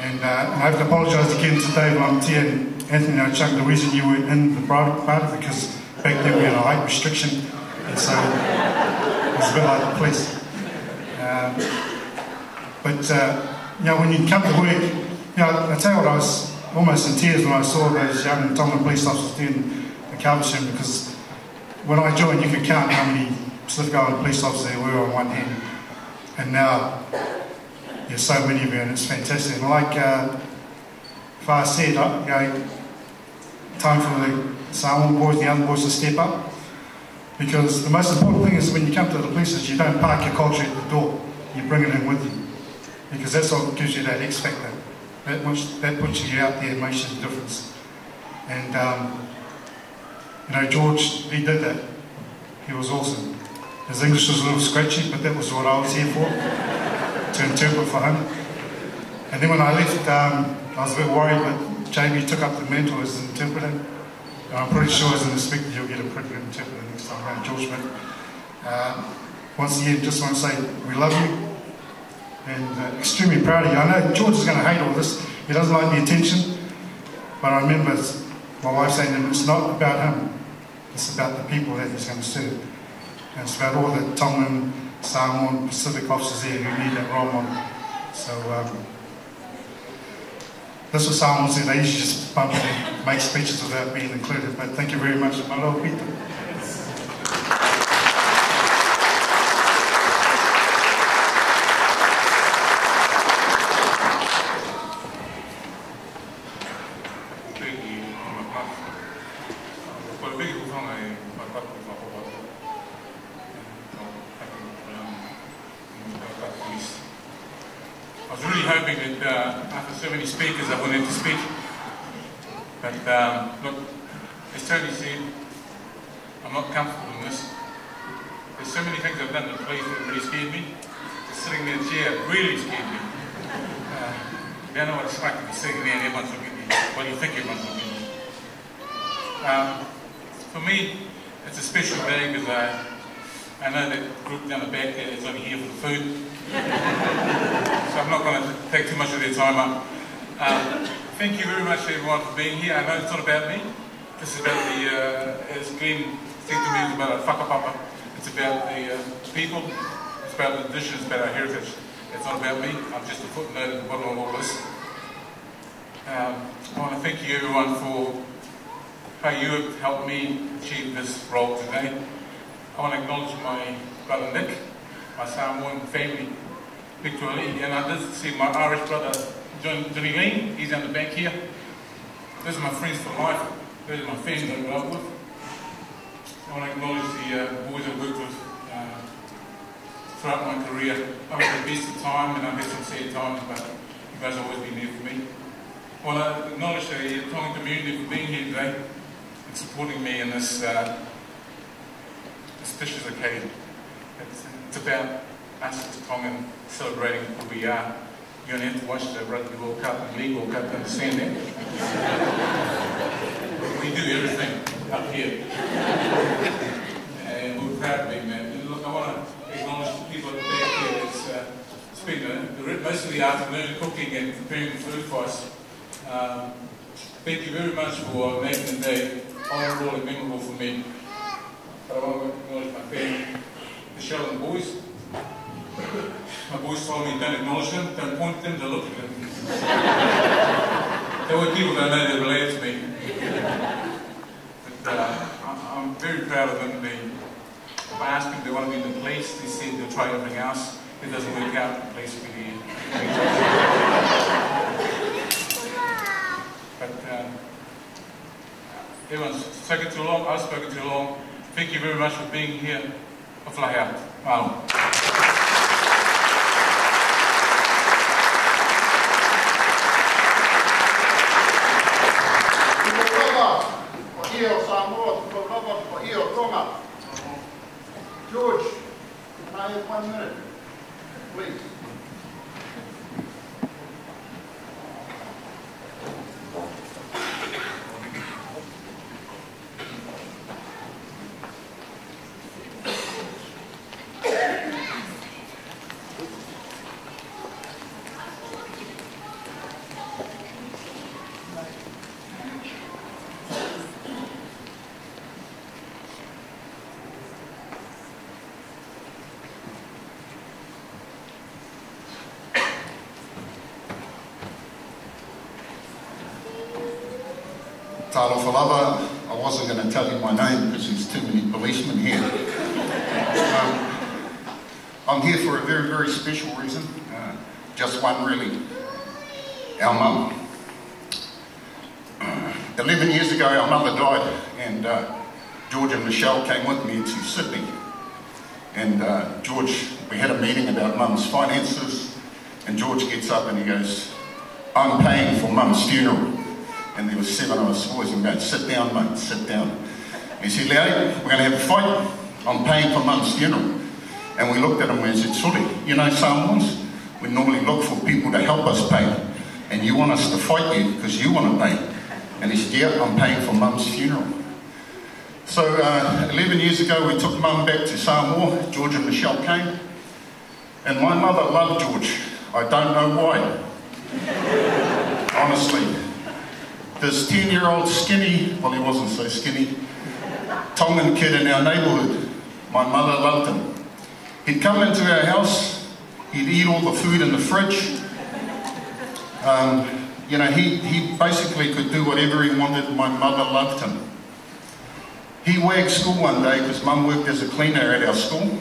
And I have to apologise again to Dave Lamtia and Anthony O'Chuck, the reason you were in the bridal party, because back then we had a height restriction, and so it was a bit like the police. You know, when you come to work, you know, I tell you what, I was almost in tears when I saw those young Tongan police officers doing the carburation, because when I joined, you could count how many Pacific Island police officers there were on one hand, and now there's so many of you, and it's fantastic. And like Far said, you know, time for the Samoan boys and the other boys to step up, because the most important thing is when you come to the police is you don't park your culture at the door, you bring it in with you, because that's what gives you that X factor. That puts you out there and makes you a difference. And you know, George, he did that. He was awesome. His English was a little scratchy, but that was what I was here for, to interpret for him. And then when I left, I was a bit worried, but Jamie took up the mantle as an interpreter. And I'm pretty sure as an inspector you'll get a pretty good interpreter next time around, George. But once again, just want to say we love you and extremely proud of you. I know George is going to hate all this. He doesn't like the attention, but I remember my wife saying to him, it's not about him, it's about the people that he's going to serve. And it's about all the Tongan, Samoan, Pacific officers there who need that role model. So this was Samoan said, they usually just bump in and make speeches without being included, but thank you very much, my Lord Peter. But look, as Tony said, I'm not comfortable in this. There's so many things I've done in the police that really scared me. Just sitting in a chair really scared me. I don't know what it's like to be sitting there and everyone's looking at me. What do you think everyone's looking at me? For me, it's a special day because I know that group down the back there is only here for the food. So I'm not going to take too much of their time up. Thank you very much everyone for being here. I know it's not about me. This is about the, as Glenn said to me, it's about a whakapapa. It's about the people, it's about the tradition, it's about our heritage. It's not about me. I'm just a footnote at the bottom of all this. I want to thank you everyone for how you have helped me achieve this role today. I want to acknowledge my brother Nick, my Samoan family, literally, and I did see my Irish brother Johnny Lean, he's down the back here. Those are my friends for life, those are my family I grew up with. I want to acknowledge the boys I've worked with throughout my career. I've had the best of time and I've had some sad times, but you guys have always been there for me. I want to acknowledge the Tongan community for being here today and supporting me in this auspicious occasion. It's about us as Tongan celebrating who we are. You only have to watch the Rugby World Cup and League World Cup to understand that. We do everything up here. And we're proud to be, man. And look, I want to acknowledge the people at the back here that's spent most of the afternoon cooking and preparing the food for us. Thank you very much for making the day honourable and memorable for me. But I want to acknowledge my family, Michelle and the boys. My boys told me don't acknowledge them, don't point them, don't look at them. There were people that I know that related to me. But I'm very proud of them. If I asked them if they want to be in the police, they said they'll try everything else. If it doesn't work out, the police will be here. But everyone's spoken too long, I've spoken too long. Thank you very much for being here. A fly out. Wow. George, can I have 1 minute, please? Talo Falava, I wasn't going to tell you my name because there's too many policemen here. I'm here for a very, very special reason. Just one really. Our mum. 11 years ago our mother died and George and Michelle came with me to Sydney. And George, we had a meeting about mum's finances and George gets up and he goes, I'm paying for mum's funeral. And there were 7 of us boys and going, sit down mate, sit down. And he said, Larry, we're going to have a fight. I'm paying for mum's funeral. And we looked at him and we said, Suli, you know Samoans, we normally look for people to help us pay. And you want us to fight you because you want to pay. And he said, yeah, I'm paying for mum's funeral. So 11 years ago we took mum back to Samoa. George and Michelle came. And my mother loved George. I don't know why. Honestly. This 10-year-old skinny, well he wasn't so skinny, Tongan kid in our neighbourhood, my mother loved him. He'd come into our house, he'd eat all the food in the fridge. You know, he basically could do whatever he wanted. My mother loved him. He wagged school one day because mum worked as a cleaner at our school.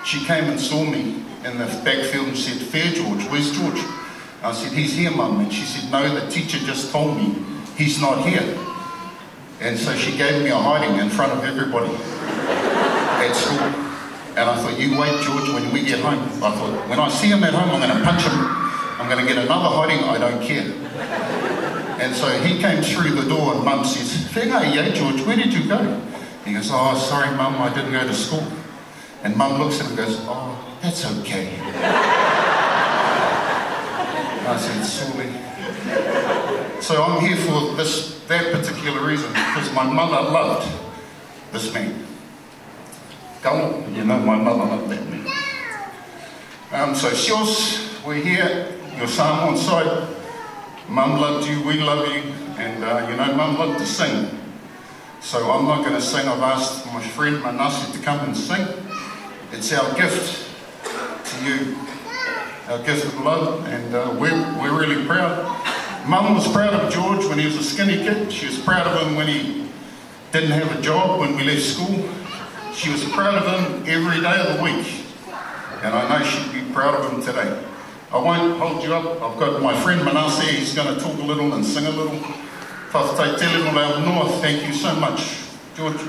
She came and saw me in the backfield and said, Fair George, where's George? I said, he's here, mum. And she said, no, the teacher just told me he's not here. And so she gave me a hiding in front of everybody at school. And I thought, you wait, George, when we get home. I thought, when I see him at home, I'm going to punch him. I'm going to get another hiding, I don't care. And so he came through the door and Mum says, "Whengai, yeah, George, where did you go?" He goes, "Oh, sorry, Mum, I didn't go to school." And Mum looks at him and goes, "Oh, that's okay." I said, "Sorry." So I'm here for that particular reason, because my mother loved this man. Go, you know, my mother loved that man. So Shios, we're here, your son on side. Mum loved you, we love you, and you know, Mum loved to sing. So I'm not going to sing. I've asked my friend Manasi to come and sing. It's our gift to you, our gift of love, and we're really proud. Mum was proud of George when he was a skinny kid. She was proud of him when he didn't have a job when we left school. She was proud of him every day of the week, and I know she'd be proud of him today. I won't hold you up. I've got my friend Manasi. He's going to talk a little and sing a little. Whawhatai te limo lao noa. Thank you so much, George.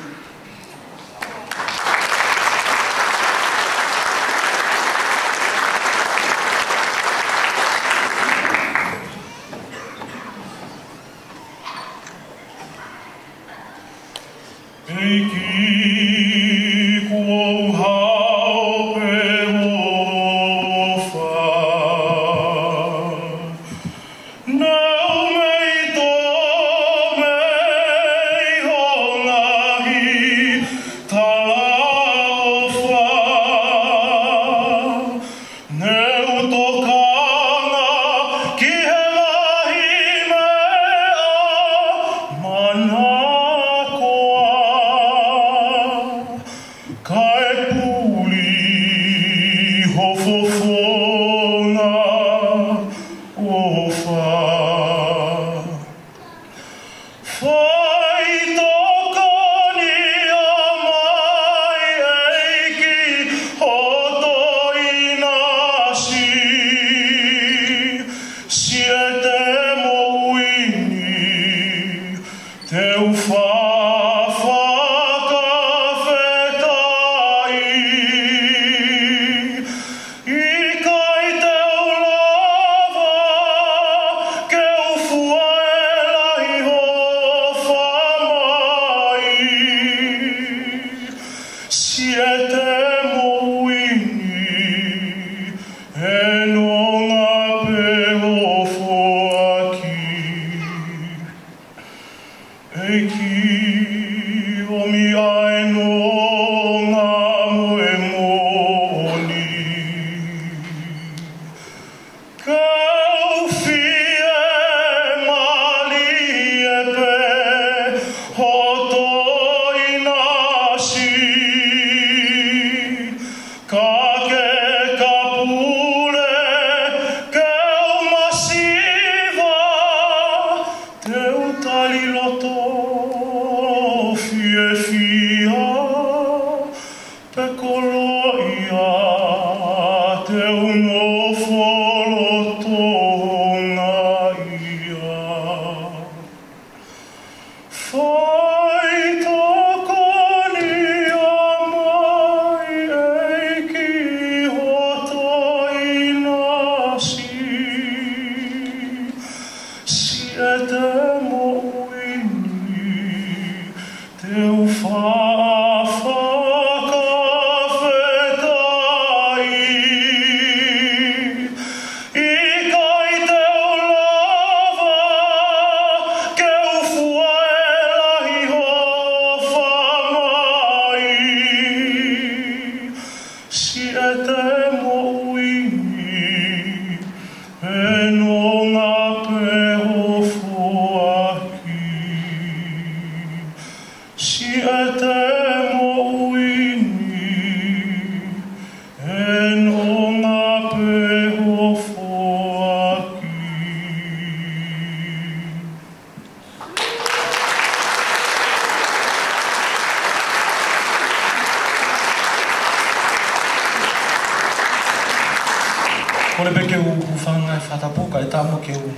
Kore pe ke u whanga whatapoka e tāmo ke u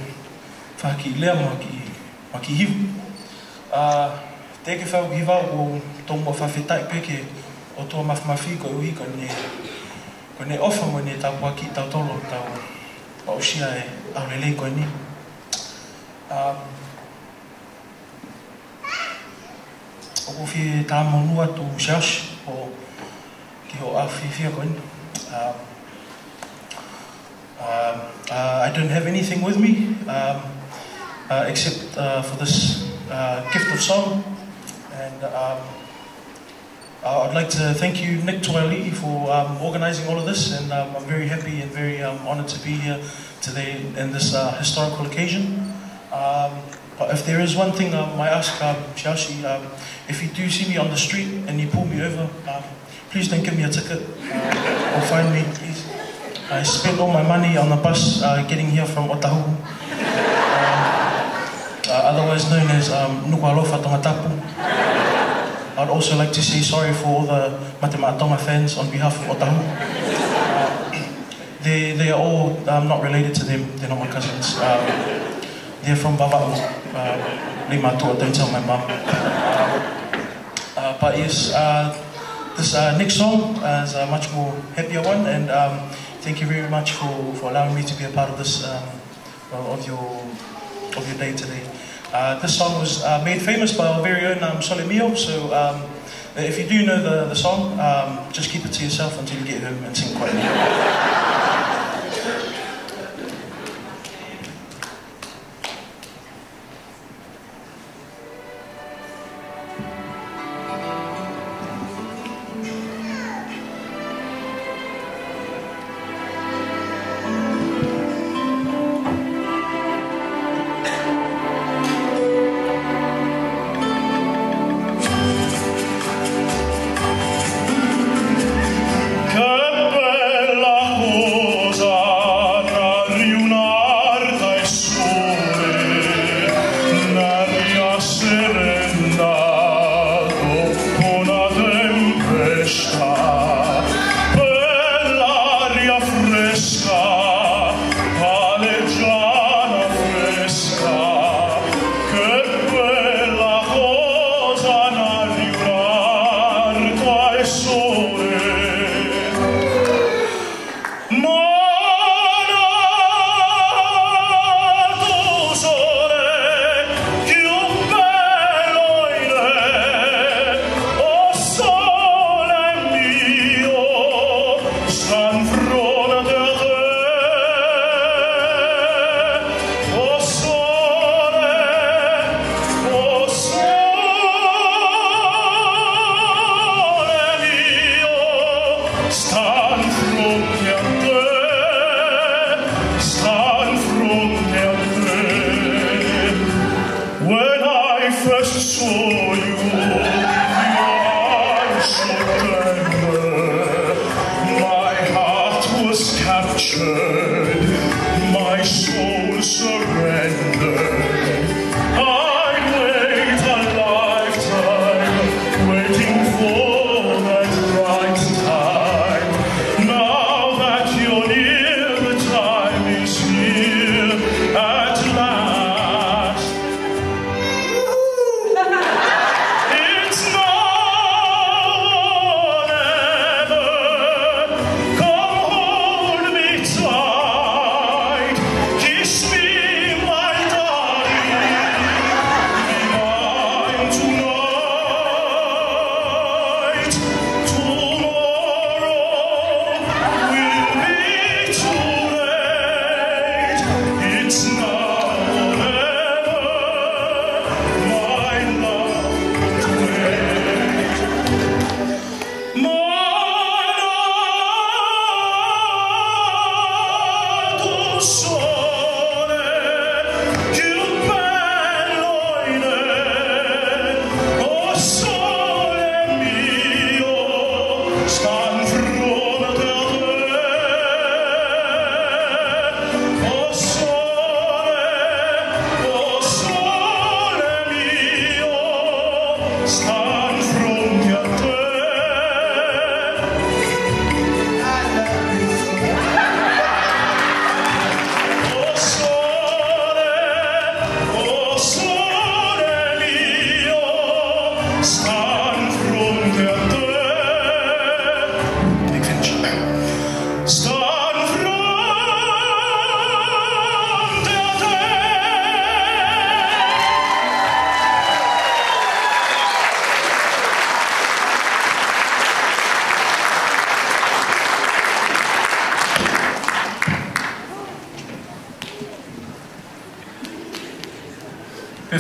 whaki lea maki hiu. Te ke whau ki wau o tōmua whawhetai pe ke o tō mawhi ko uhi ko ne ofa mo ne tau waki tau tolo tau pausia e aurelei ko ni. o fi ta monua tu shash o ki ho afi fi koin. I don't have anything with me except for this gift of song, and I'd like to thank you, Nick Toali, for organising all of this, and I'm very happy and very honoured to be here today in this historical occasion. But if there is one thing I ask Xiaoxi, if you do see me on the street and you pull me over, please don't give me a ticket or fine me, please. I spent all my money on the bus getting here from Otahuhu, otherwise known as Nukualofa Tongatapu. I'd also like to say sorry for all the Matematonga fans on behalf of Otahuhu. They are all, I'm not related to them, they're not my cousins. They're from Vava'u, Limatua, don't tell my mum. But yes, this next song is a much more happier one, and thank you very much for allowing me to be a part of this, of your day today. This song was made famous by our very own Sole Mio, so if you do know the song, just keep it to yourself until you get home and sing quietly.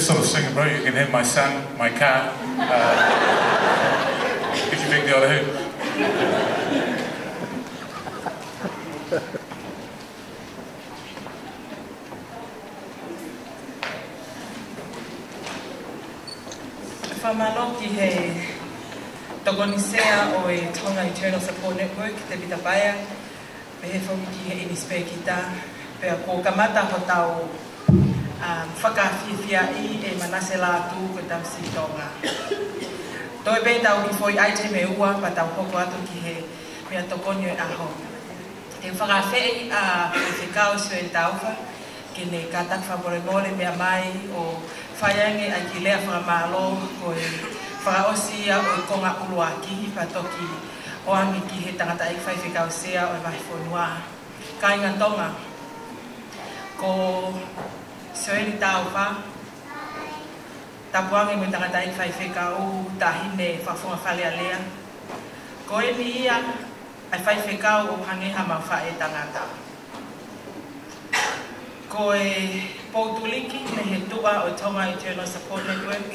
This sort of singer, bro, you can have my son, my car. Get you back the other hoop. Whamalo ki he tokonisea o e Tonga Internal Support Network, te pita paia, pe he whoki ki he inispe ki tā, pe a ko kamata ho tau whakawhiwhia I e manase la tū ko tamsi Tonga. Toi pe tau ki foi ai te me ua, pa tau hoko atu ki he mea tokonio e aho. E whakawhei a whiwhikao sio e tauwha, ki ne katak whamorenore mea mai o whaiange a ki lea whakamalo ko e whakaosia o I konga ulua kihi pa toki o angi ki he tangata I whaiwhikao sea o e mahi whonua. Ka inga Tonga, ko Soeri tauwha, tapuange mo tangata I whaiwhikao tahine whafunga whalea lea. Ko e ni ia ai whaiwhikao o hangeha ma whae tangata. Ko e Poutuliki ne he tua o Tonga Internal Support Network.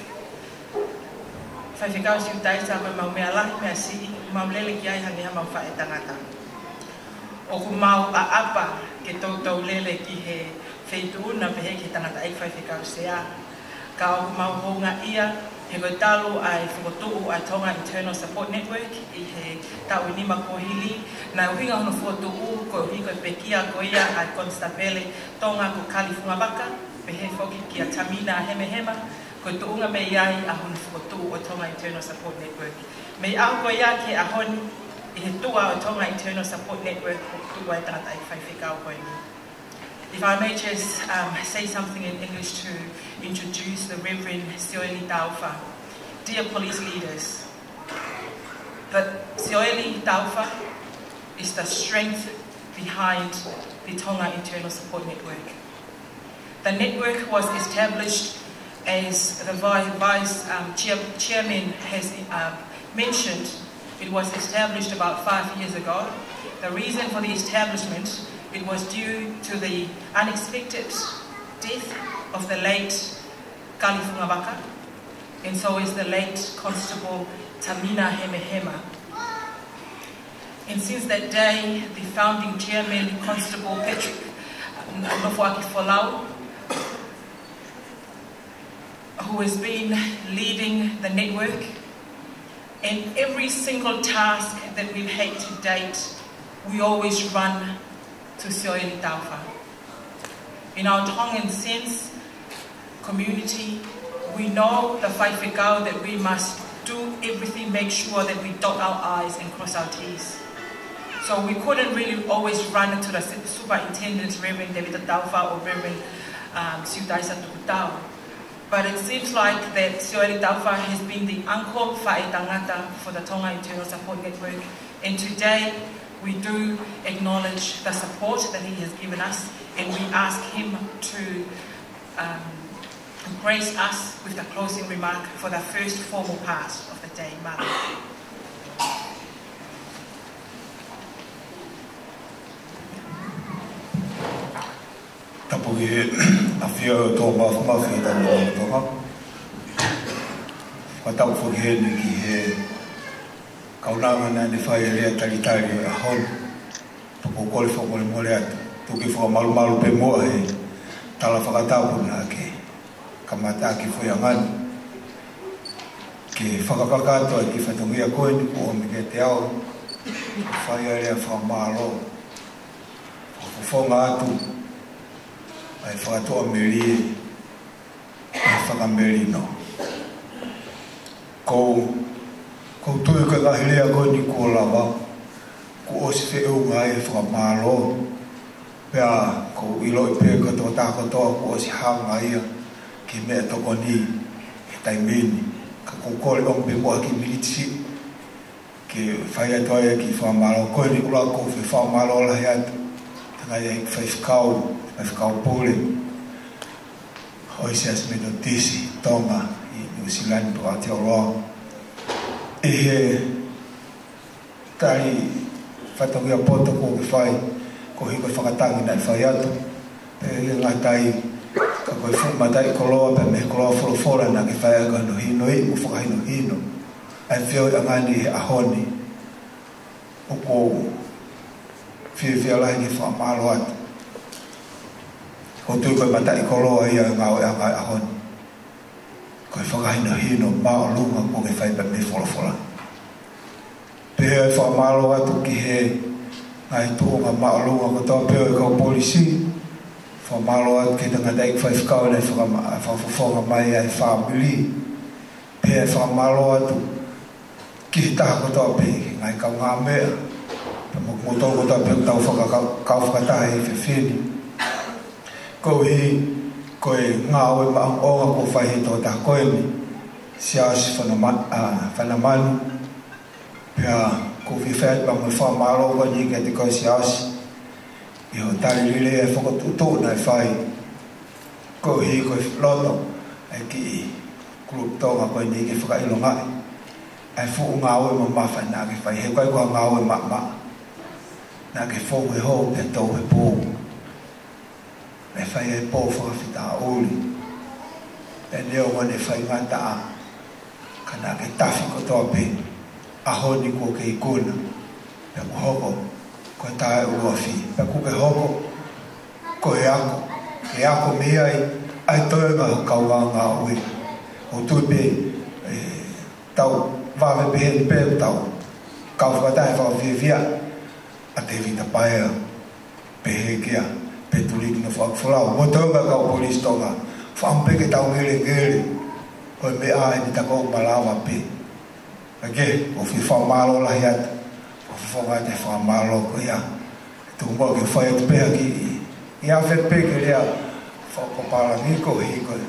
Whaiwhikao siu taisa koe mau mea lahi mea si, mau lele ki ai hangeha mau whae tangata. O ku mau a apa ke tautou lele ki he wheituuna pehe ki tangata ai whaiwhikao sea. Ka o ku mau honga ia, he koe talo ai whakotuu a Tonga Internal Support Network I he tau inima kohili. Na uhinga hono whakotuu ko uhi koe pekia ko ia ai Constabele Tonga ko Kalifunga Baka, pehe whoki ki a Tamina Hemehema, ko tuunga me iai a hono whakotuu o Tonga Internal Support Network. Me au ko ia ki a honi I he tua o Tonga Internal Support Network ko tua e tangata ai whaiwhikao koe ni. If I may just say something in English to introduce the Reverend Sioeli Tauwha. Dear police leaders, Sioeli Tauwha is the strength behind the Tonga Internal Support Network. The network was established, as the Vice Chairman has mentioned, it was established about 5 years ago. The reason for the establishment, it was due to the unexpected death of the late Kalifunga Baka, and so is the late Constable Tamina Hemehema. And since that day, the founding chairman, Constable Patrick Nofuaki Folau, who has been leading the network, and every single task that we've had to date, we always run to Sioeli Tauwha. In our Tongan sense, community, we know the whaiwhikao that we must do everything, make sure that we dot our I's and cross our T's. So we couldn't really always run to the superintendent, Reverend David Tauwha or Reverend Siutaisa Tukutau. But it seems like that Sioeli Tauwha has been the uncle whae tangata for the Tonga Internal Support Network. And today, we do acknowledge the support that he has given us, and we ask him to grace us with the closing remark for the first formal part of the day. Mara. Tapu he awhia tō mawhi tanu o toka. Whatau whoki he ni ki he kaunanga nā ne whai rea taritari a hon. Toko kore whakore mole atu. Toki whaka malu pe moa he tala whakatapu nā ke kamata ki whaiangani. Ke whakakakato ki whatongia koe ni ko me ke te ao. Whai rea whakamaro. Whonga atu. Ai whakatoa meri ai whakameri no. Ko tue ka gahirea koe ni ko lawa, ko osi whe unga e whakamaro, pea ko ilo I pe katoa tākatoa ko osi hanga ia ki mea toko ni he taimeni, ka kukore ompe moa ki militisi, ke whai atoa ia ki whakamaro, koe ni kula ko whe whakamaro lahi atu, tanga ia ik whaifkau pole, hoi se asmeto tisi, Tonga, I New Zealand, po Aotearoa. E he tari whatongia poto ko ke whai, ko hiko whakatangi nai whai atu, e ngā tai ka koe whumatai koloa pe me koloa wholofora na ke whaiaga no hino i mo whakahino hino ai whio i angani he ahoni o ko whiwhia lai ke whamalo atu o tui koe matai koloa ia ngau e angai ahoni koe whakahino hino mao lunga ko ke whai pe me wholofora pehea e whamalo atu ki he ngai tuonga mao lunga ko toa pehea e kau polisi whamalo atu ke tanga daik whaifkau nei whawhawhonga mai ai whamili pehea e whamalo atu ki he taha ko toa pehe ngai kau ngā mea moto ko toa pehe tau kau whakatahe e whiwhini kou hi koe ngā oe maang onga ko whaihe tō taha koe ni siasi Fanamanu pehea ko whiwhait pa mui whamalo ko ni ke te koe siasi i ho tari lile e whakatutu na e whai ko hi koe loto e ki klup tonga koe ni ke whakailongai ai fu ngā oe ma mawhai nā ke whai he koe kua ngā oe ma nā ke whongu e hou pe tau he pō me whai e pō whakawhita a uli e leo wane whai ngata a ka nā ke tawhi ko toa pe a honi ko ke i kuna pe ku hoko ko tae ua whi pe ku ke hoko ko e ako me ai toi ngā kau ngā ui o tui pe tau wawe pehe pe tau kau whakatae whakawhiwhia a te vita paea pehe kia pe tuliki na whakawhilau mo taunga kau polis tonga whampeke tau ngere koe me a e ni tako malawa pe ake o whi whamalo lahi atu o whi whonga te whamalo ko ia tu mo ke whai atu peha ki i a whe peke rea whakopala ngiko hi koe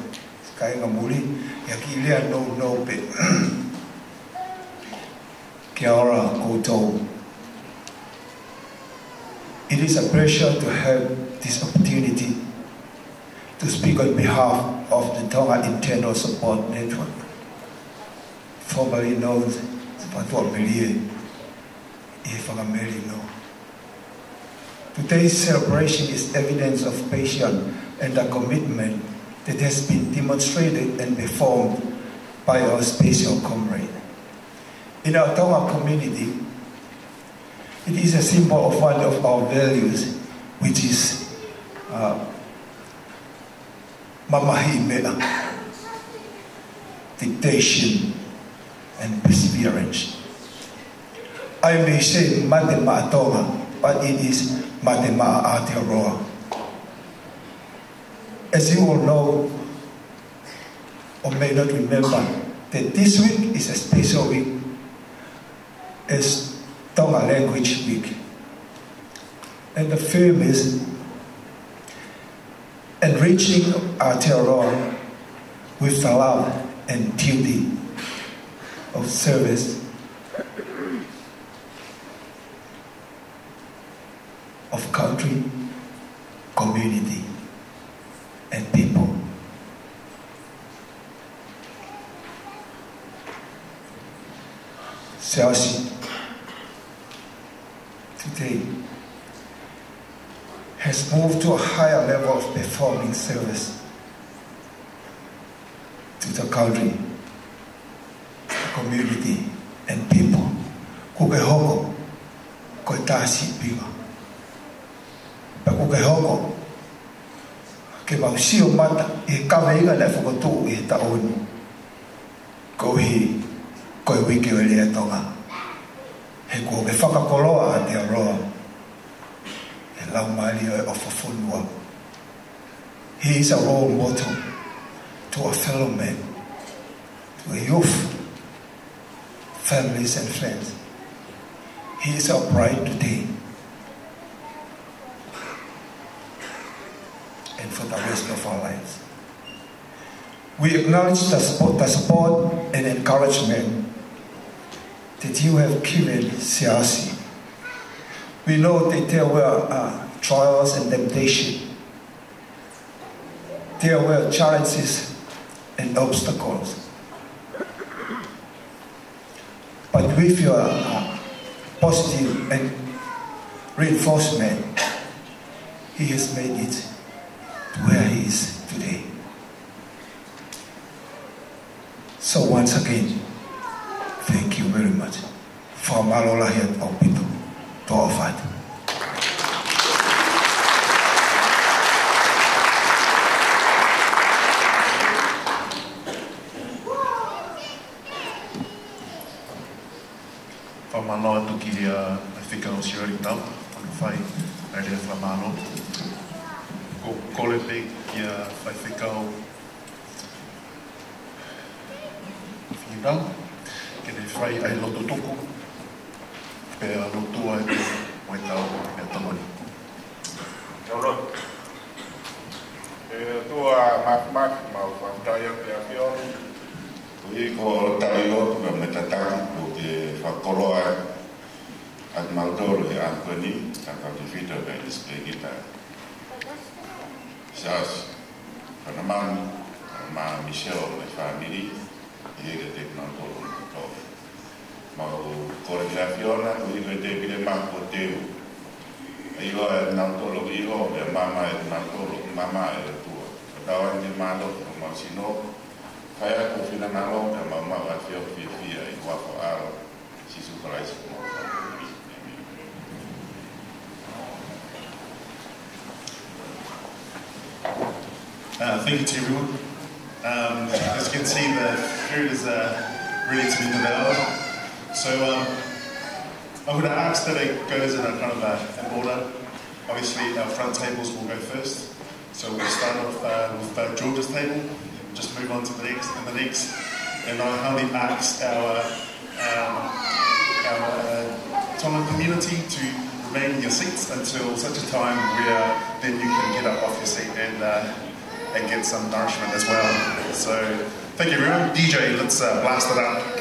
kai ngā muri ia ki rea no pe kia ora koutou. It is a pleasure to have this opportunity to speak on behalf of the Tonga Internal Support Network, formerly known as Patua Melie, Ifagamelino. Today's celebration is evidence of passion and the commitment that has been demonstrated and performed by our special comrade. In our Tonga community, it is a symbol of one of our values, which is mamahi mea, dictation and perseverance. I may say mate ma'a Tonga, but it is mate ma'a Aotearoa. As you all know, or may not remember, that this week is a special week as Tonga Language Week. And the theme is enriching Aotearoa with the love and duty of service of country, community, and people. Siasi today has moved to a higher level of performing service to the country, the community, and people. Kuke hoko, koe tāsi piwa. Pa kuke hoko, ke mausio mata, I kawe inga le whakatu I taoni. Kohi, koe wiki o lea tonga. He ko me whakakoloa a te aroa. E lau maali o e whawhunua. He is a role model to a fellow man, to a youth, families and friends. He is our pride today and for the rest of our lives. We acknowledge the support and encouragement that you have given Siasi. We know that there were trials and temptation. There were challenges and obstacles. But with your positive and reinforcement, he has made it to where he is today. So once again, thank you very much. Whamalola hea tau pito, toa whaita. Whamaloa tuki a whikao siori tau, anu whai, ai rea whamalo. Ko kole pe ki a whai whikao whirau, ke ne whai ai loto toko, pe a loto ai pe mai tau e tamani. Kia ora. Tua mak mau whantai pe a whionu. Kui ko tai o ka me tataki ko ke whakoroa at Maldoro e Anthony ka ka te whita kai te spray guitar. Sias, Fanamanu, ma Michelle le whamiri, i ega te Maldoro me tofu. Mau koreografiona, kui koe te pire mako teu. Iho e Maldoro iho, e mama e Maldoro, mama e tua. Katawan te Maldoro, ma sino, Kaya ko Fanamanu ka mama wa fio fia I wako aro si supervise mo. Thank you to everyone. As you can see, the food is ready to be devoured. So I'm going to ask that it goes in a kind of an order. Obviously, our front tables will go first. So we'll start off with George's table. Just move on to the next and the next, and I humbly ask our Tongan community to remain in your seats until such a time where then you can get up off your seat and get some nourishment as well. So thank you everyone. DJ, let's blast it up.